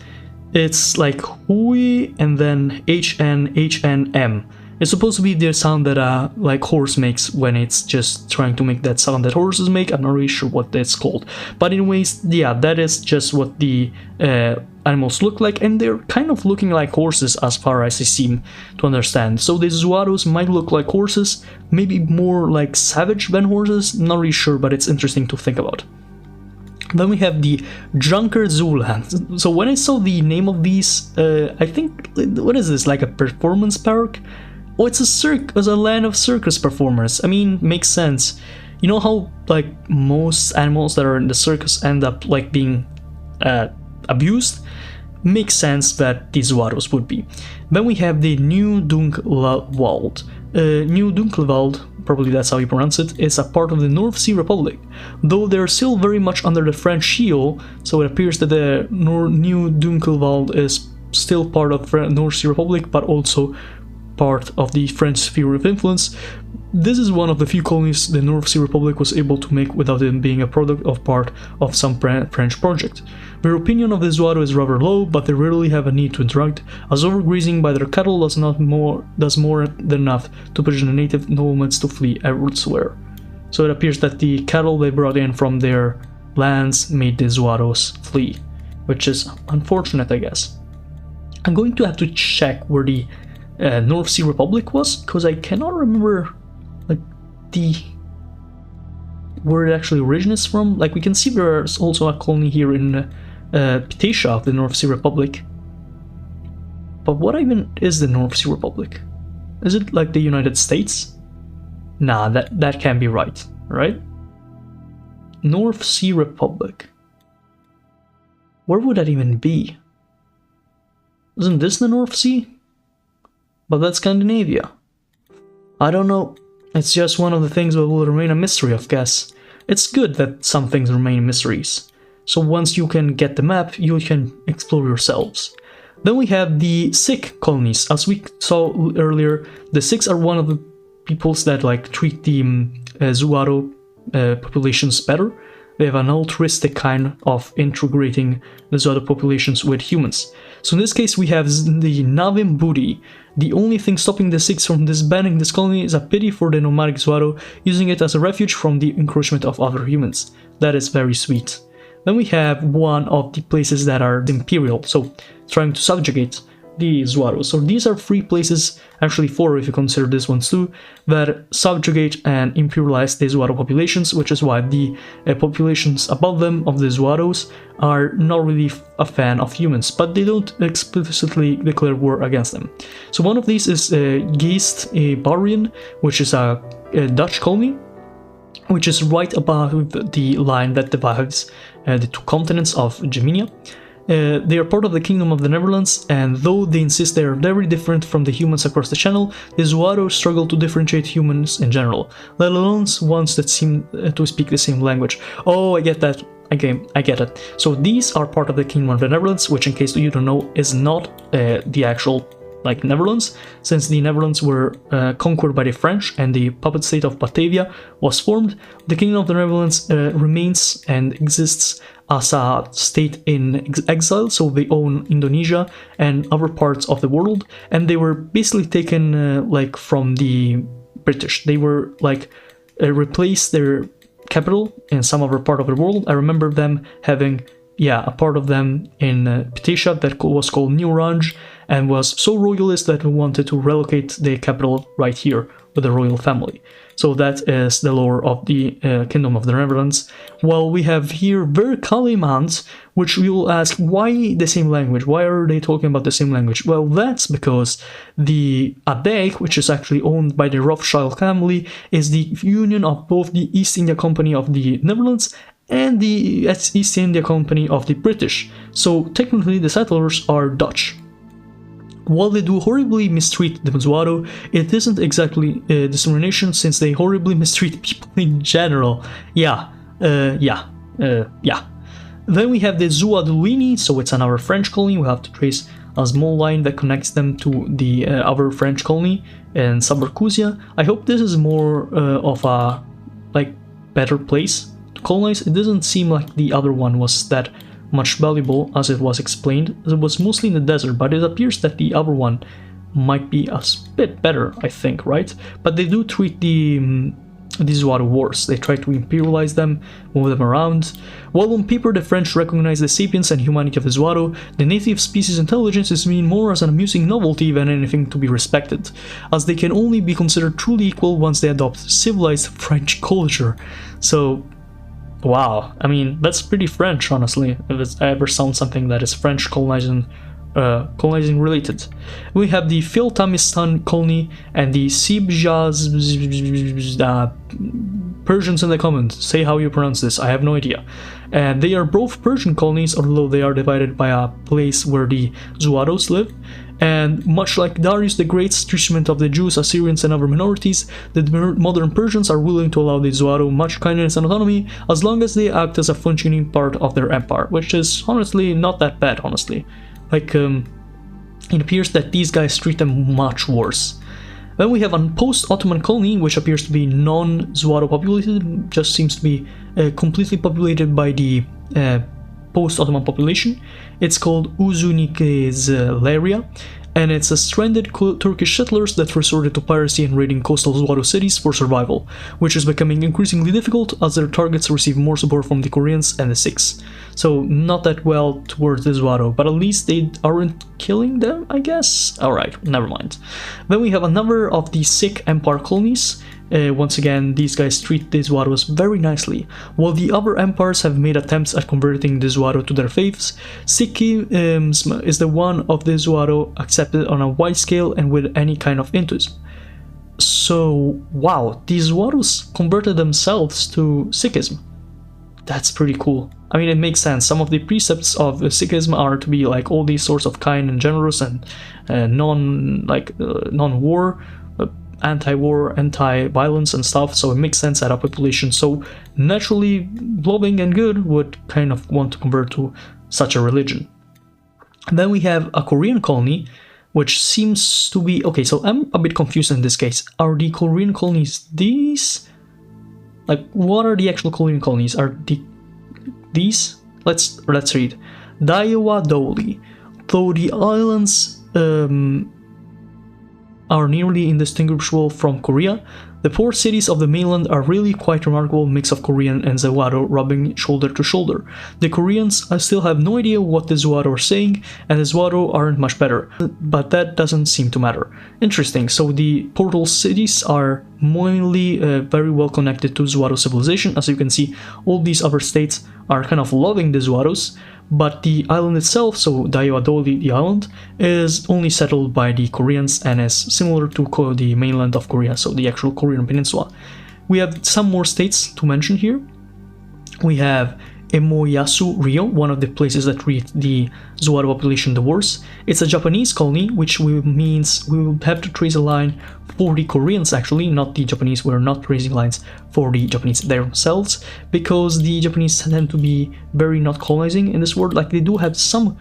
It's like Hui and then HNM. It's supposed to be the sound that like horse makes when it's just trying to make that sound that horses make. I'm not really sure what that's called. But anyways, yeah, that is just what the animals look like, and they're kind of looking like horses as far as I seem to understand. So the Zuaros might look like horses, maybe more like savage than horses, not really sure, but it's interesting to think about. Then we have the Drunkard Zooland. So when I saw the name of these, I think, what is this, like a performance park? Oh, it's a land of circus performers. I mean, makes sense. You know how like most animals that are in the circus end up like being abused? Makes sense that these Zuaros would be. Then we have the New Dunkelwald. New Dunkelwald, probably that's how you pronounce it, is a part of the North Sea Republic, though they're still very much under the French heel, so it appears that the New Dunkelwald is still part of the North Sea Republic, but also part of the French sphere of influence. This is one of the few colonies the North Sea Republic was able to make without them being a product of part of some French project. Their opinion of the Zuaro is rather low, but they rarely have a need to interact, as overgrazing by their cattle does more than enough to push the native nomads to flee elsewhere. So it appears that the cattle they brought in from their lands made the Zuaros flee, which is unfortunate, I guess. I'm going to have to check where the North Sea Republic was, because I cannot remember like where it actually originates from. Like, we can see there's also a colony here in Ptasia of the North Sea Republic. But what even is the North Sea Republic? Is it like the United States? Nah, that can't be right? North Sea Republic. Where would that even be? Isn't this the North Sea? But that's Scandinavia. I don't know. It's just one of the things that will remain a mystery, I guess. It's good that some things remain mysteries. So once you can get the map, you can explore yourselves. Then we have the Sikh colonies. As we saw earlier, the Sikhs are one of the peoples that like treat the Zuaro populations better. They have an altruistic kind of integrating the Zuaro populations with humans. So in this case we have the Navim Budi. The only thing stopping the Sikhs from disbanding this colony is a pity for the nomadic Zuaro, using it as a refuge from the encroachment of other humans. That is very sweet. Then we have one of the places that are imperial, so trying to subjugate the Zuaros. So these are 3 places, actually 4 if you consider this ones too, that subjugate and imperialize the Zuaro populations, which is why the populations above them of the Zuaros are not really a fan of humans, but they don't explicitly declare war against them. So one of these is Geest Barrian, which is a Dutch colony, which is right above the line that divides the 2 continents of Geminia. They are part of the Kingdom of the Netherlands, and though they insist they are very different from the humans across the channel, the Zuaros struggle to differentiate humans in general, let alone ones that seem to speak the same language. Oh, I get that. Okay, I get it. So these are part of the Kingdom of the Netherlands, which, in case you don't know, is not the actual Netherlands, since the Netherlands were conquered by the French and the puppet state of Batavia was formed. The Kingdom of the Netherlands remains and exists as a state in exile, so they own Indonesia and other parts of the world, and they were basically taken from the British. They were replaced their capital in some other part of the world. I remember them having a part of them in Ptesia that was called New Orange, and was so royalist that we wanted to relocate the capital right here with the royal family. So that is the lore of the Kingdom of the Netherlands. Well, we have here Verkalimans, which we will ask, why the same language? Why are they talking about the same language? Well, that's because the Adeig, which is actually owned by the Rothschild family, is the union of both the East India Company of the Netherlands and the East India Company of the British. So technically the settlers are Dutch. While they do horribly mistreat the Zuaro, it isn't exactly discrimination, since they horribly mistreat people in general. Yeah. Then we have the Zuaduini, so it's another French colony. We have to trace a small line that connects them to the other French colony in Subarcusia. I hope this is more of a better place to colonize. It doesn't seem like the other one was that much valuable, as it was explained. It was mostly in the desert, but it appears that the other one might be a bit better, I think, right? But they do treat these Zuaro wars. They try to imperialize them, move them around. While on paper the French recognize the sapience and humanity of the Zuaro, the native species intelligence is seen more as an amusing novelty than anything to be respected, as they can only be considered truly equal once they adopt civilized French culture. So, wow, I mean, that's pretty French, honestly, if it's ever sounds something that is French colonizing related. We have the Filtamistan colony and the Sibjaz Persians in the comments. Say how you pronounce this, I have no idea. And they are both Persian colonies, although they are divided by a place where the Zuaros live. And much like Darius the Great's treatment of the Jews, Assyrians and other minorities, the modern Persians are willing to allow the Zuaro much kindness and autonomy as long as they act as a functioning part of their empire, which is honestly not that bad, honestly. It appears that these guys treat them much worse. Then we have a post-Ottoman colony, which appears to be non-Zuaro populated, just seems to be completely populated by the post-Ottoman population. It's called Uzunikleria, and it's a stranded Turkish settlers that resorted to piracy and raiding coastal Zuaro cities for survival, which is becoming increasingly difficult as their targets receive more support from the Koreans and the Sikhs. So not that well towards the Zuaro, but at least they aren't killing them, I guess? Alright, never mind. Then we have another of the Sikh Empire colonies. Once again, these guys treat the Zuaros very nicely. While the other empires have made attempts at converting the Zuaro to their faiths, Sikhism is the one of the Zuaro accepted on a wide scale and with any kind of enthusiasm. So, wow, these Zuaros converted themselves to Sikhism. That's pretty cool. I mean, it makes sense. Some of the precepts of Sikhism are to be like all these sorts of kind and generous and non-war, anti-war, anti-violence and stuff, so it makes sense that a population so naturally loving and good would kind of want to convert to such a religion. And then we have a Korean colony, which seems to be... Okay, so I'm a bit confused in this case. Are the Korean colonies these? What are the actual Korean colonies? Are these? Let's read. Daiwa Doli. Though the islands are nearly indistinguishable from Korea. The port cities of the mainland are really quite remarkable mix of Korean and Zhuaro rubbing shoulder to shoulder. The Koreans still have no idea what the Zhuaro are saying, and the Zhuaro aren't much better, but that doesn't seem to matter. Interesting, so the portal cities are mainly very well connected to Zhuaro civilization. As you can see, all these other states are kind of loving the Zhuaros, but the island itself, so Daewadoli, the island, is only settled by the Koreans and is similar to the mainland of Korea, so the actual Korean peninsula. We have some more states to mention here. We have Emoyasu Rio, one of the places that treat the Zhuaro population the worst. It's a Japanese colony, which means we will have to trace a line for the Koreans actually, not the Japanese. We're not tracing lines for the Japanese themselves, because the Japanese tend to be very not colonizing in this world. Like, they do have some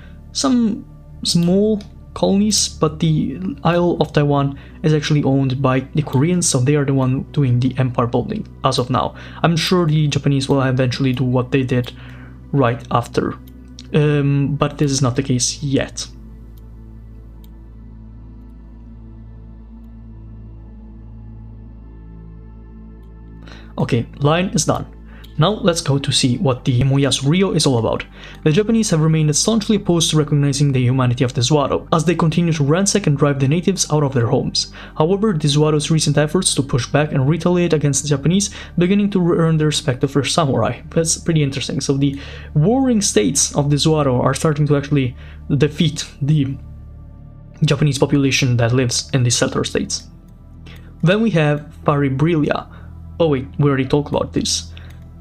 small colonies, but the Isle of Taiwan is actually owned by the Koreans, so they are the one doing the empire building as of now. I'm sure the Japanese will eventually do what they did right after, but this is not the case yet. Okay, line is done. Now let's go to see what the Emoyasu Rio is all about. The Japanese have remained staunchly opposed to recognizing the humanity of the Zhuaro, as they continue to ransack and drive the natives out of their homes. However, the Zhuaro's recent efforts to push back and retaliate against the Japanese beginning to earn the respect of their samurai. That's pretty interesting. So the warring states of the Zhuaro are starting to actually defeat the Japanese population that lives in the settler states. Then we have Faribrilia. Oh wait, we already talked about this.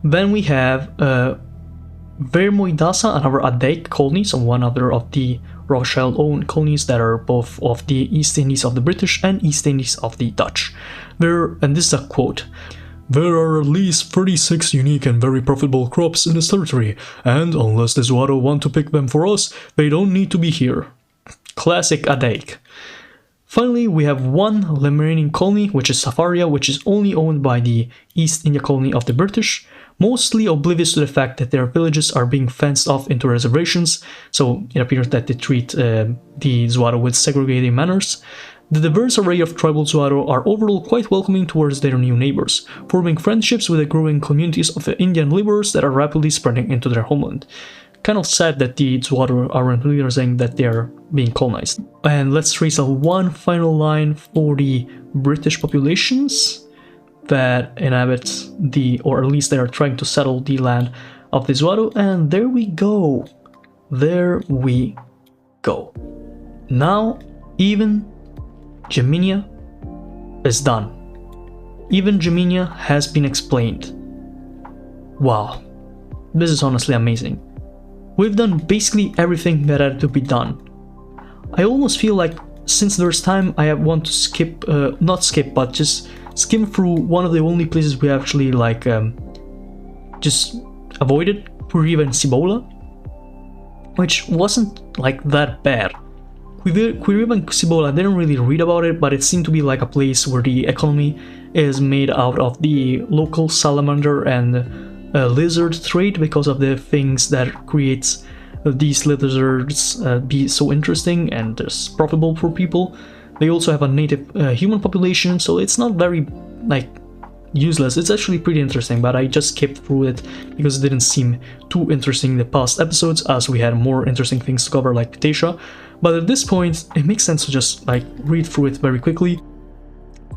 Then we have Vermoidasa, another Adaik colony, so one other of the Rothschild-owned colonies that are both of the East Indies of the British and East Indies of the Dutch. And this is a quote, "There are at least 36 unique and very profitable crops in this territory, and unless the Zhuaro want to pick them for us, they don't need to be here." Classic Adaik. Finally, we have one remaining colony, which is Safaria, which is only owned by the East India colony of the British, mostly oblivious to the fact that their villages are being fenced off into reservations, so it appears that they treat the Zhuaro with segregating manners. The diverse array of tribal Zhuaro are overall quite welcoming towards their new neighbors, forming friendships with the growing communities of Indian laborers that are rapidly spreading into their homeland. Kind of sad that the Zhuaro aren't realizing that they're being colonized. And let's trace one final line for the British populations that inhabit or at least they are trying to settle the land of the Zhuaro, and there we go. There we go. Now, even Geminia is done. Even Geminia has been explained. Wow, this is honestly amazing. We've done basically everything that had to be done. I almost feel like since there's time, I want to skip, not skip, but just skim through one of the only places we actually like just avoided, Quiriva and Cibola, which wasn't like that bad. Quiriva and Cibola, I didn't really read about it, but it seemed to be like a place where the economy is made out of the local salamander and lizard trade, because of the things that creates these lizards be so interesting and just profitable for people. They also have a native human population, so it's not very like useless. It's actually pretty interesting, but I just skipped through it because it didn't seem too interesting in the past episodes, as we had more interesting things to cover like Ptasia. But at this point, it makes sense to just like read through it very quickly.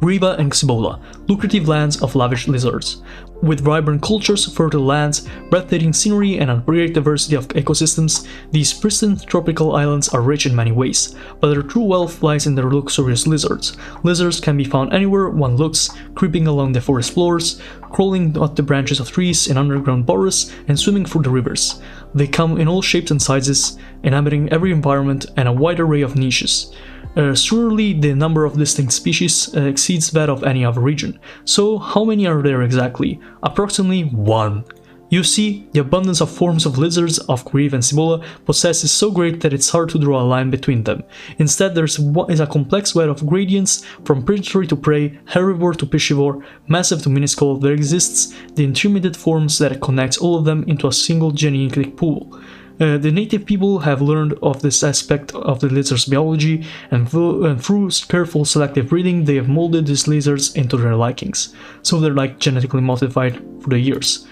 Quiriva and Cibola, lucrative lands of lavish lizards. With vibrant cultures, fertile lands, breathtaking scenery, and a great diversity of ecosystems, these pristine tropical islands are rich in many ways, but their true wealth lies in their luxurious lizards. Lizards can be found anywhere one looks, creeping along the forest floors, crawling up the branches of trees in underground forests, and swimming through the rivers. They come in all shapes and sizes, inhabiting every environment and a wide array of niches. Surely the number of distinct species exceeds that of any other region. So how many are there exactly? Approximately 1. You see, the abundance of forms of lizards of Quiriva and Cibola possess is so great that it's hard to draw a line between them. Instead, there is a complex web of gradients, from predatory to prey, herbivore to piscivore, massive to minuscule. There exists the intermediate forms that connects all of them into a single genetic pool. The native people have learned of this aspect of the lizard's biology, and through careful selective breeding, they have molded these lizards into their likings. So they're like genetically modified for the years.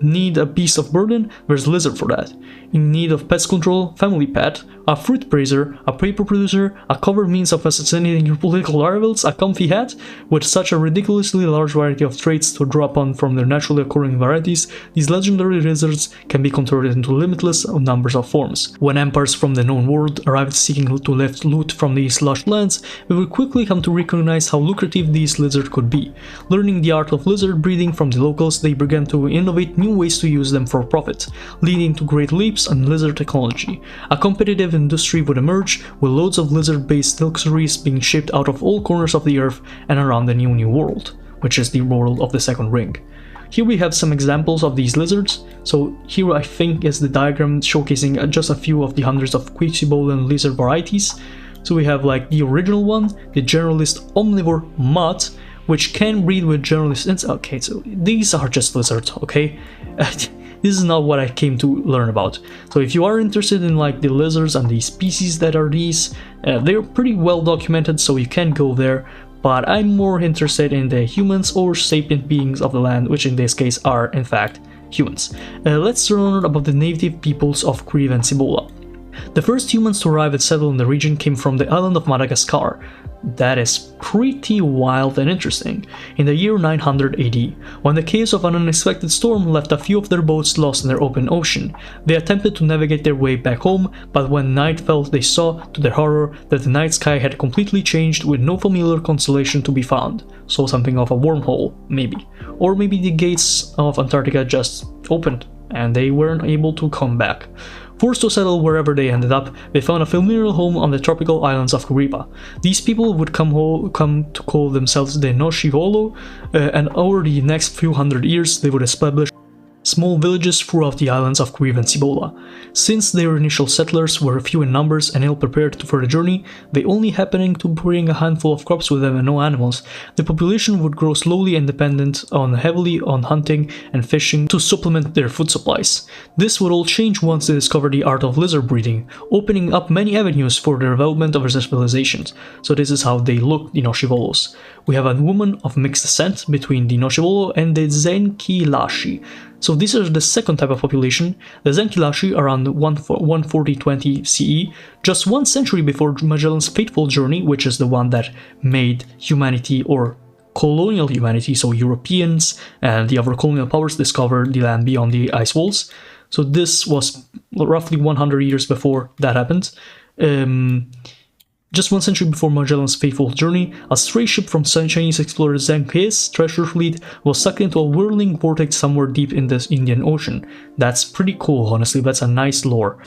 Need a beast of burden? There's a lizard for that. In need of pest control? Family pet. A fruit praiser, a paper producer, a covered means of assassinating your political rivals, a comfy hat. With such a ridiculously large variety of traits to draw upon from their naturally occurring varieties, these legendary lizards can be converted into limitless numbers of forms. When empires from the known world arrived seeking to lift loot from these lush lands, we would quickly come to recognize how lucrative these lizards could be. Learning the art of lizard breeding from the locals, they began to innovate new ways to use them for profit, leading to great leaps in lizard technology. A competitive industry would emerge, with loads of lizard-based luxuries being shipped out of all corners of the earth and around the new world, which is the world of the second ring. Here we have some examples of these lizards. So here I think is the diagram showcasing just a few of the hundreds of Cibola lizard varieties. So we have like the original one, the generalist omnivore mutt, which can breed with generalist okay, so these are just lizards, okay? This is not what I came to learn about. So if you are interested in like the lizards and the species that are these, they're pretty well documented, so you can go there. But I'm more interested in the humans or sapient beings of the land, which in this case are in fact humans. Let's learn about the native peoples of Quiriva and Cibola. The first humans to arrive and settle in the region came from the island of Madagascar. That is pretty wild and interesting. In the year 900 AD, when the chaos of an unexpected storm left a few of their boats lost in their open ocean, they attempted to navigate their way back home, but when night fell they saw, to their horror, that the night sky had completely changed with no familiar constellation to be found. So something of a wormhole, maybe. Or maybe the gates of Antarctica just opened and they weren't able to come back. Forced to settle wherever they ended up, they found a familiar home on the tropical islands of Quiriva. These people would come to call themselves the Noshivolo, and over the next few hundred years they would establish small villages throughout the islands of Quiriva and Cibola. Since their initial settlers were few in numbers and ill-prepared for the journey, they only happening to bring a handful of crops with them and no animals, the population would grow slowly and dependent heavily on hunting and fishing to supplement their food supplies. This would all change once they discovered the art of lizard breeding, opening up many avenues for the development of their civilizations. So this is how they look, the Noshivolos. We have a woman of mixed descent between the Noshivolo and the Zenkilashi. So these are the second type of population. The Zenkilashi around 140-20 CE, just 1 century before Magellan's fateful journey, which is the one that made humanity or colonial humanity, so Europeans and the other colonial powers discovered the land beyond the ice walls. So this was roughly 100 years before that happened. Just 1 century before Magellan's fateful journey, a stray ship from Chinese explorer Zheng He's treasure fleet was sucked into a whirling vortex somewhere deep in the Indian Ocean. That's pretty cool, honestly, that's a nice lore.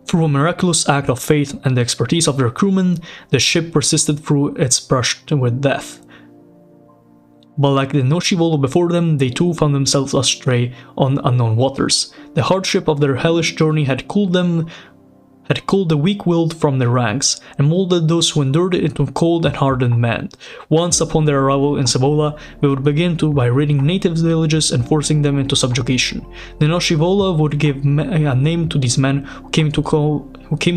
Through a miraculous act of faith and the expertise of their crewmen, the ship persisted through its brush with death. But like the Noshivolo before them, they too found themselves astray on unknown waters. The hardship of their hellish journey had cooled the weak-willed from their ranks, and molded those who endured it into cold and hardened men. Once upon their arrival in Cibola, we would begin by raiding native villages and forcing them into subjugation. The Noshivola would give a name to these men who came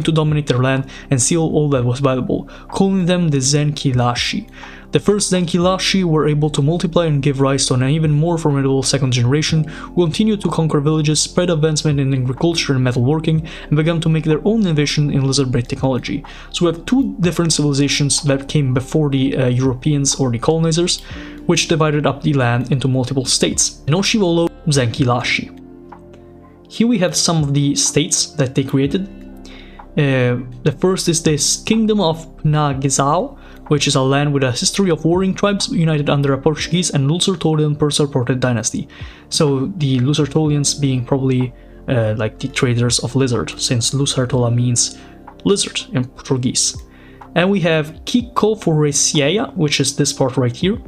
to dominate their land and steal all that was valuable, calling them the Zenkilashi. The first Zenkilashi were able to multiply and give rise to an even more formidable second generation who continued to conquer villages, spread advancement in agriculture and metalworking, and began to make their own innovation in lizard-braid technology. So we have two different civilizations that came before the Europeans or the colonizers, which divided up the land into multiple states. Noshivolo, Zenkilashi. Here we have some of the states that they created. The first is this Kingdom of Nagizao, which is a land with a history of warring tribes united under a Portuguese and Lucertolian Perser-supported dynasty. So the Lucertolians being probably like the traders of lizard, since Lucertola means lizard in Portuguese. And we have Kikoforesia, which is this part right here.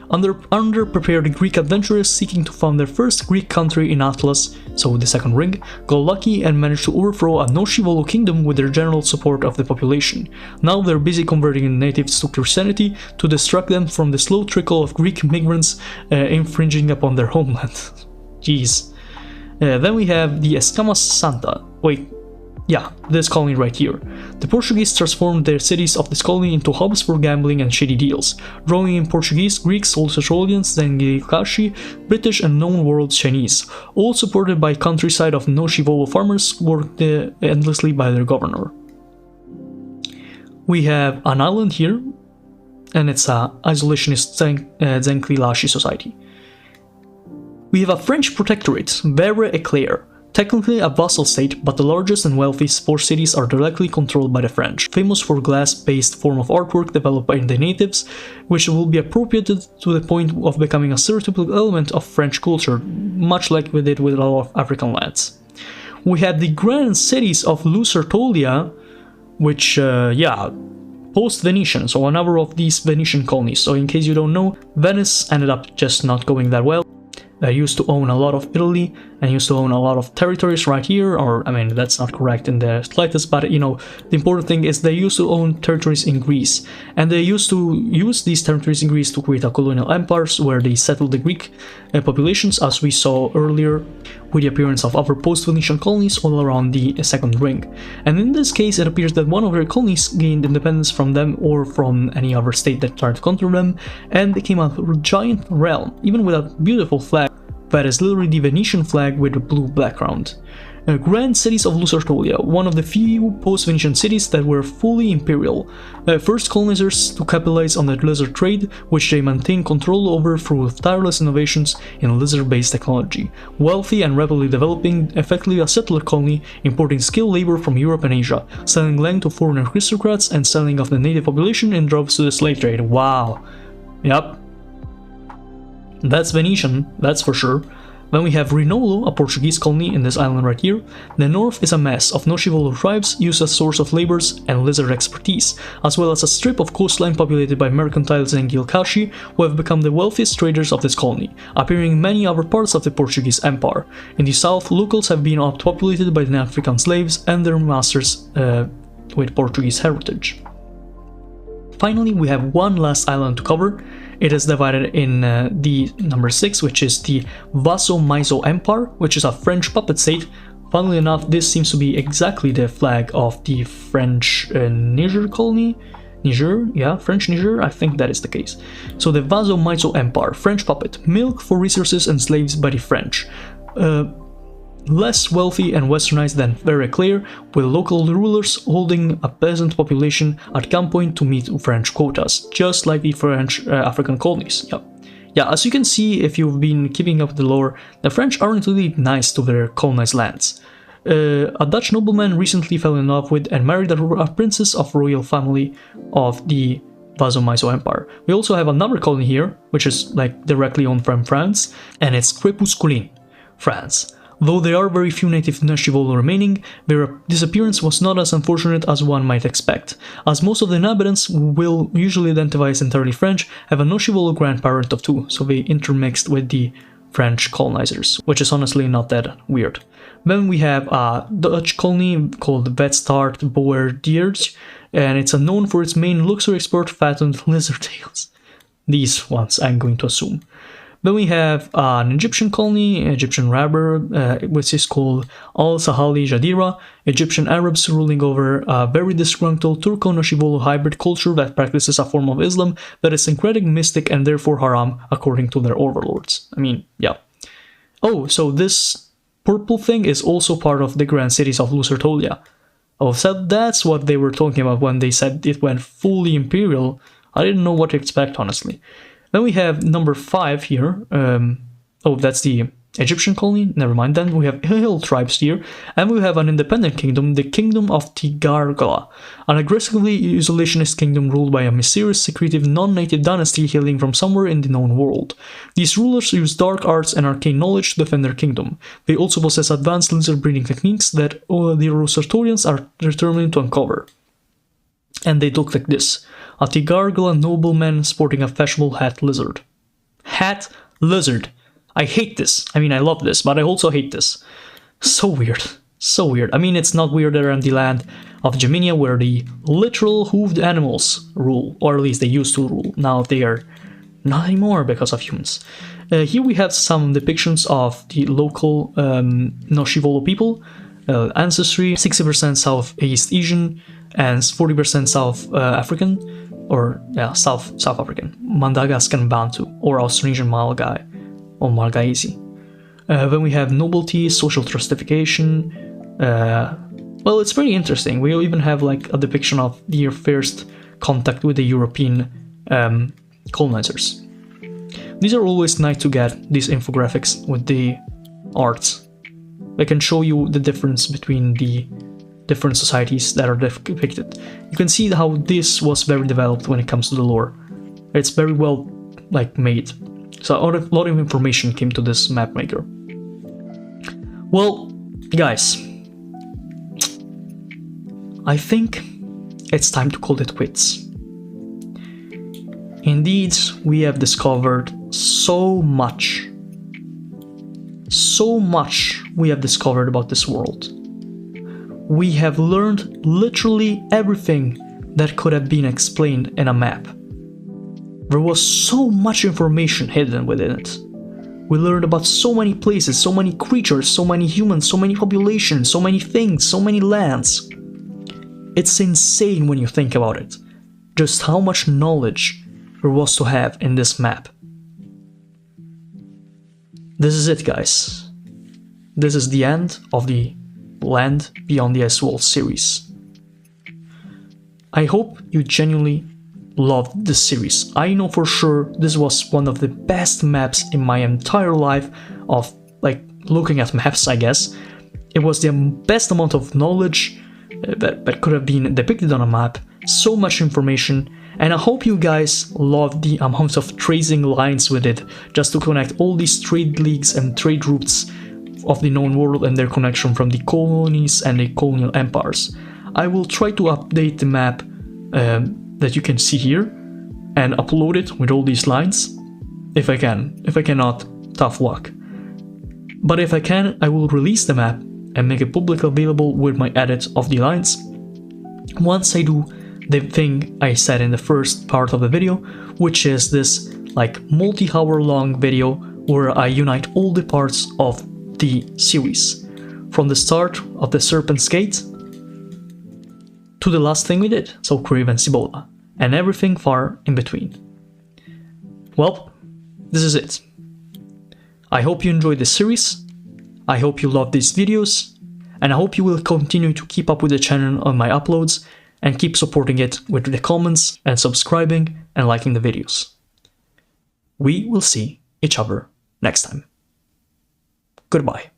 Underprepared Greek adventurers seeking to found their first Greek country in Atlas, so the second ring, got lucky and managed to overthrow a Noshivolo kingdom with their general support of the population. Now they're busy converting natives to Christianity to distract them from the slow trickle of Greek migrants infringing upon their homeland. Jeez. Then we have the Escamas Santa. Wait, yeah, this colony right here. The Portuguese transformed their cities of this colony into hubs for gambling and shady deals, drawing in Portuguese, Greeks, Lusitanians, Zengilkashi, British and known-world Chinese, all supported by countryside of no-Chivolo farmers worked endlessly by their governor. We have an island here, and it's a isolationist Zenklilashi society. We have a French protectorate, Vere-Éclair, technically a vassal state, but the largest and wealthiest four cities are directly controlled by the French, famous for glass-based form of artwork developed by the natives, which will be appropriated to the point of becoming a stereotypical element of French culture, much like we did with a lot of African lands. We had the grand cities of Lucertolia, which, post-Venetian, so another of these Venetian colonies. So in case you don't know, Venice ended up just not going that well. They used to own a lot of Italy and used to own a lot of territories right here, or I mean that's not correct in the slightest, but you know, the important thing is they used to own territories in Greece, and they used to use these territories in Greece to create a colonial empires where they settled the Greek populations, as we saw earlier with the appearance of other post-Venetian colonies all around the second ring. And in this case it appears that one of their colonies gained independence from them or from any other state that tried to counter them, and became a giant realm, even with a beautiful flag that is literally the Venetian flag with a blue background. Grand cities of Lucertolia, one of the few post-Venetian cities that were fully imperial. First colonizers to capitalize on the lizard trade, which they maintain control over through tireless innovations in lizard-based technology. Wealthy and rapidly developing, effectively a settler colony, importing skilled labor from Europe and Asia, selling land to foreign aristocrats and selling off the native population in droves to the slave trade. Wow. Yep. That's Venetian, that's for sure. Then we have Rinolo, a Portuguese colony in this island right here. The north is a mess of no-Chivolo tribes used as source of labors and lizard expertise, as well as a strip of coastline populated by mercantiles and Zengilkashi, who have become the wealthiest traders of this colony, appearing in many other parts of the Portuguese Empire. In the south, locals have been outpopulated by the African slaves and their masters with Portuguese heritage. Finally, we have one last island to cover. It is divided in the number 6, which is the Vaso-Maizo Empire, which is a French puppet state. Funnily enough, this seems to be exactly the flag of the French Niger colony. Niger, yeah, French Niger, I think that is the case. So the Vaso-Maizo Empire, French puppet, milk for resources and slaves by the French. Less wealthy and westernized than Vere-Éclair, with local rulers holding a peasant population at gunpoint to meet French quotas, just like the French African colonies. Yeah, as you can see if you've been keeping up with the lore, the French aren't really nice to their colonized lands. A Dutch nobleman recently fell in love with and married a princess of royal family of the Vaso-Maizo Empire. We also have another colony here, which is like directly owned from France, and it's Crépusculin, France. Though there are very few native no-Chivolo remaining, their disappearance was not as unfortunate as one might expect, as most of the inhabitants, who will usually identify as entirely French, have a no-Chivolo grandparent of two, so they intermixed with the French colonizers, which is honestly not that weird. Then we have a Dutch colony called Vetstaart Boerdiertje, and it's known for its main luxury export, fattened lizard tails. These ones, I'm going to assume. Then we have an Egyptian colony, Egyptian Rabber, which is called Al-Sahali Jadira, Egyptian Arabs ruling over a very disgruntled Turco-no-Chivolo hybrid culture that practices a form of Islam that is syncretic, mystic, and therefore haram, according to their overlords. I mean, yeah. Oh, so this purple thing is also part of the grand cities of Lucertolia. Oh, so that's what they were talking about when they said it went fully imperial. I didn't know what to expect, honestly. Then we have number 5 here. Oh, that's the Egyptian colony. Never mind. Then we have hill tribes here. And we have an independent kingdom, the Kingdom of Tigargla, an aggressively isolationist kingdom ruled by a mysterious, secretive, non-native dynasty hailing from somewhere in the known world. These rulers use dark arts and arcane knowledge to defend their kingdom. They also possess advanced lizard breeding techniques that the Rosatorians are determined to uncover. And they look like this. A Tigargla nobleman sporting a fashionable hat lizard. Hat lizard. I hate this. I mean, I love this, but I also hate this. So weird. So weird. I mean, it's not weirder than the land of Geminia, where the literal hooved animals rule. Or at least they used to rule. Now they are not anymore because of humans. Here we have some depictions of the local Cibola people, ancestry, 60% Southeast Asian and 40% South African, or yeah, South African, Madagascan Bantu, or Austronesian Malgai, or Malgaese. Then we have nobility, social justification. Well, it's pretty interesting. We even have like a depiction of their first contact with the European colonizers. These are always nice to get, these infographics with the arts. They can show you the difference between the different societies that are depicted. You can see how this was very developed when it comes to the lore. It's very well made. So a lot of information came to this map maker. Well, guys, I think it's time to call it quits. Indeed, we have discovered so much we have discovered about this world. We have learned literally everything that could have been explained in a map. There was so much information hidden within it. We learned about so many places, so many creatures, so many humans, so many populations, so many things, so many lands. It's insane when you think about it, just how much knowledge there was to have in this map. This is it, guys. This is the end of the Land Beyond the Ice Wall series. I hope you genuinely loved this series. I know for sure this was one of the best maps in my entire life of looking at maps, I guess. It was the best amount of knowledge that could have been depicted on a map, so much information, and I hope you guys loved the amount of tracing lines with it, just to connect all these trade leagues and trade routes of the known world and their connection from the colonies and the colonial empires. I will try to update the map that you can see here and upload it with all these lines, if I can. If I cannot, tough luck. But if I can, I will release the map and make it publicly available with my edit of the lines. Once I do the thing I said in the first part of the video, which is this multi-hour long video where I unite all the parts of the series, from the start of the Serpent's Gate to the last thing we did, so Quiriva and Cibola, and everything far in between. Well, this is it. I hope you enjoyed this series, I hope you loved these videos, and I hope you will continue to keep up with the channel on my uploads and keep supporting it with the comments and subscribing and liking the videos. We will see each other next time. Goodbye.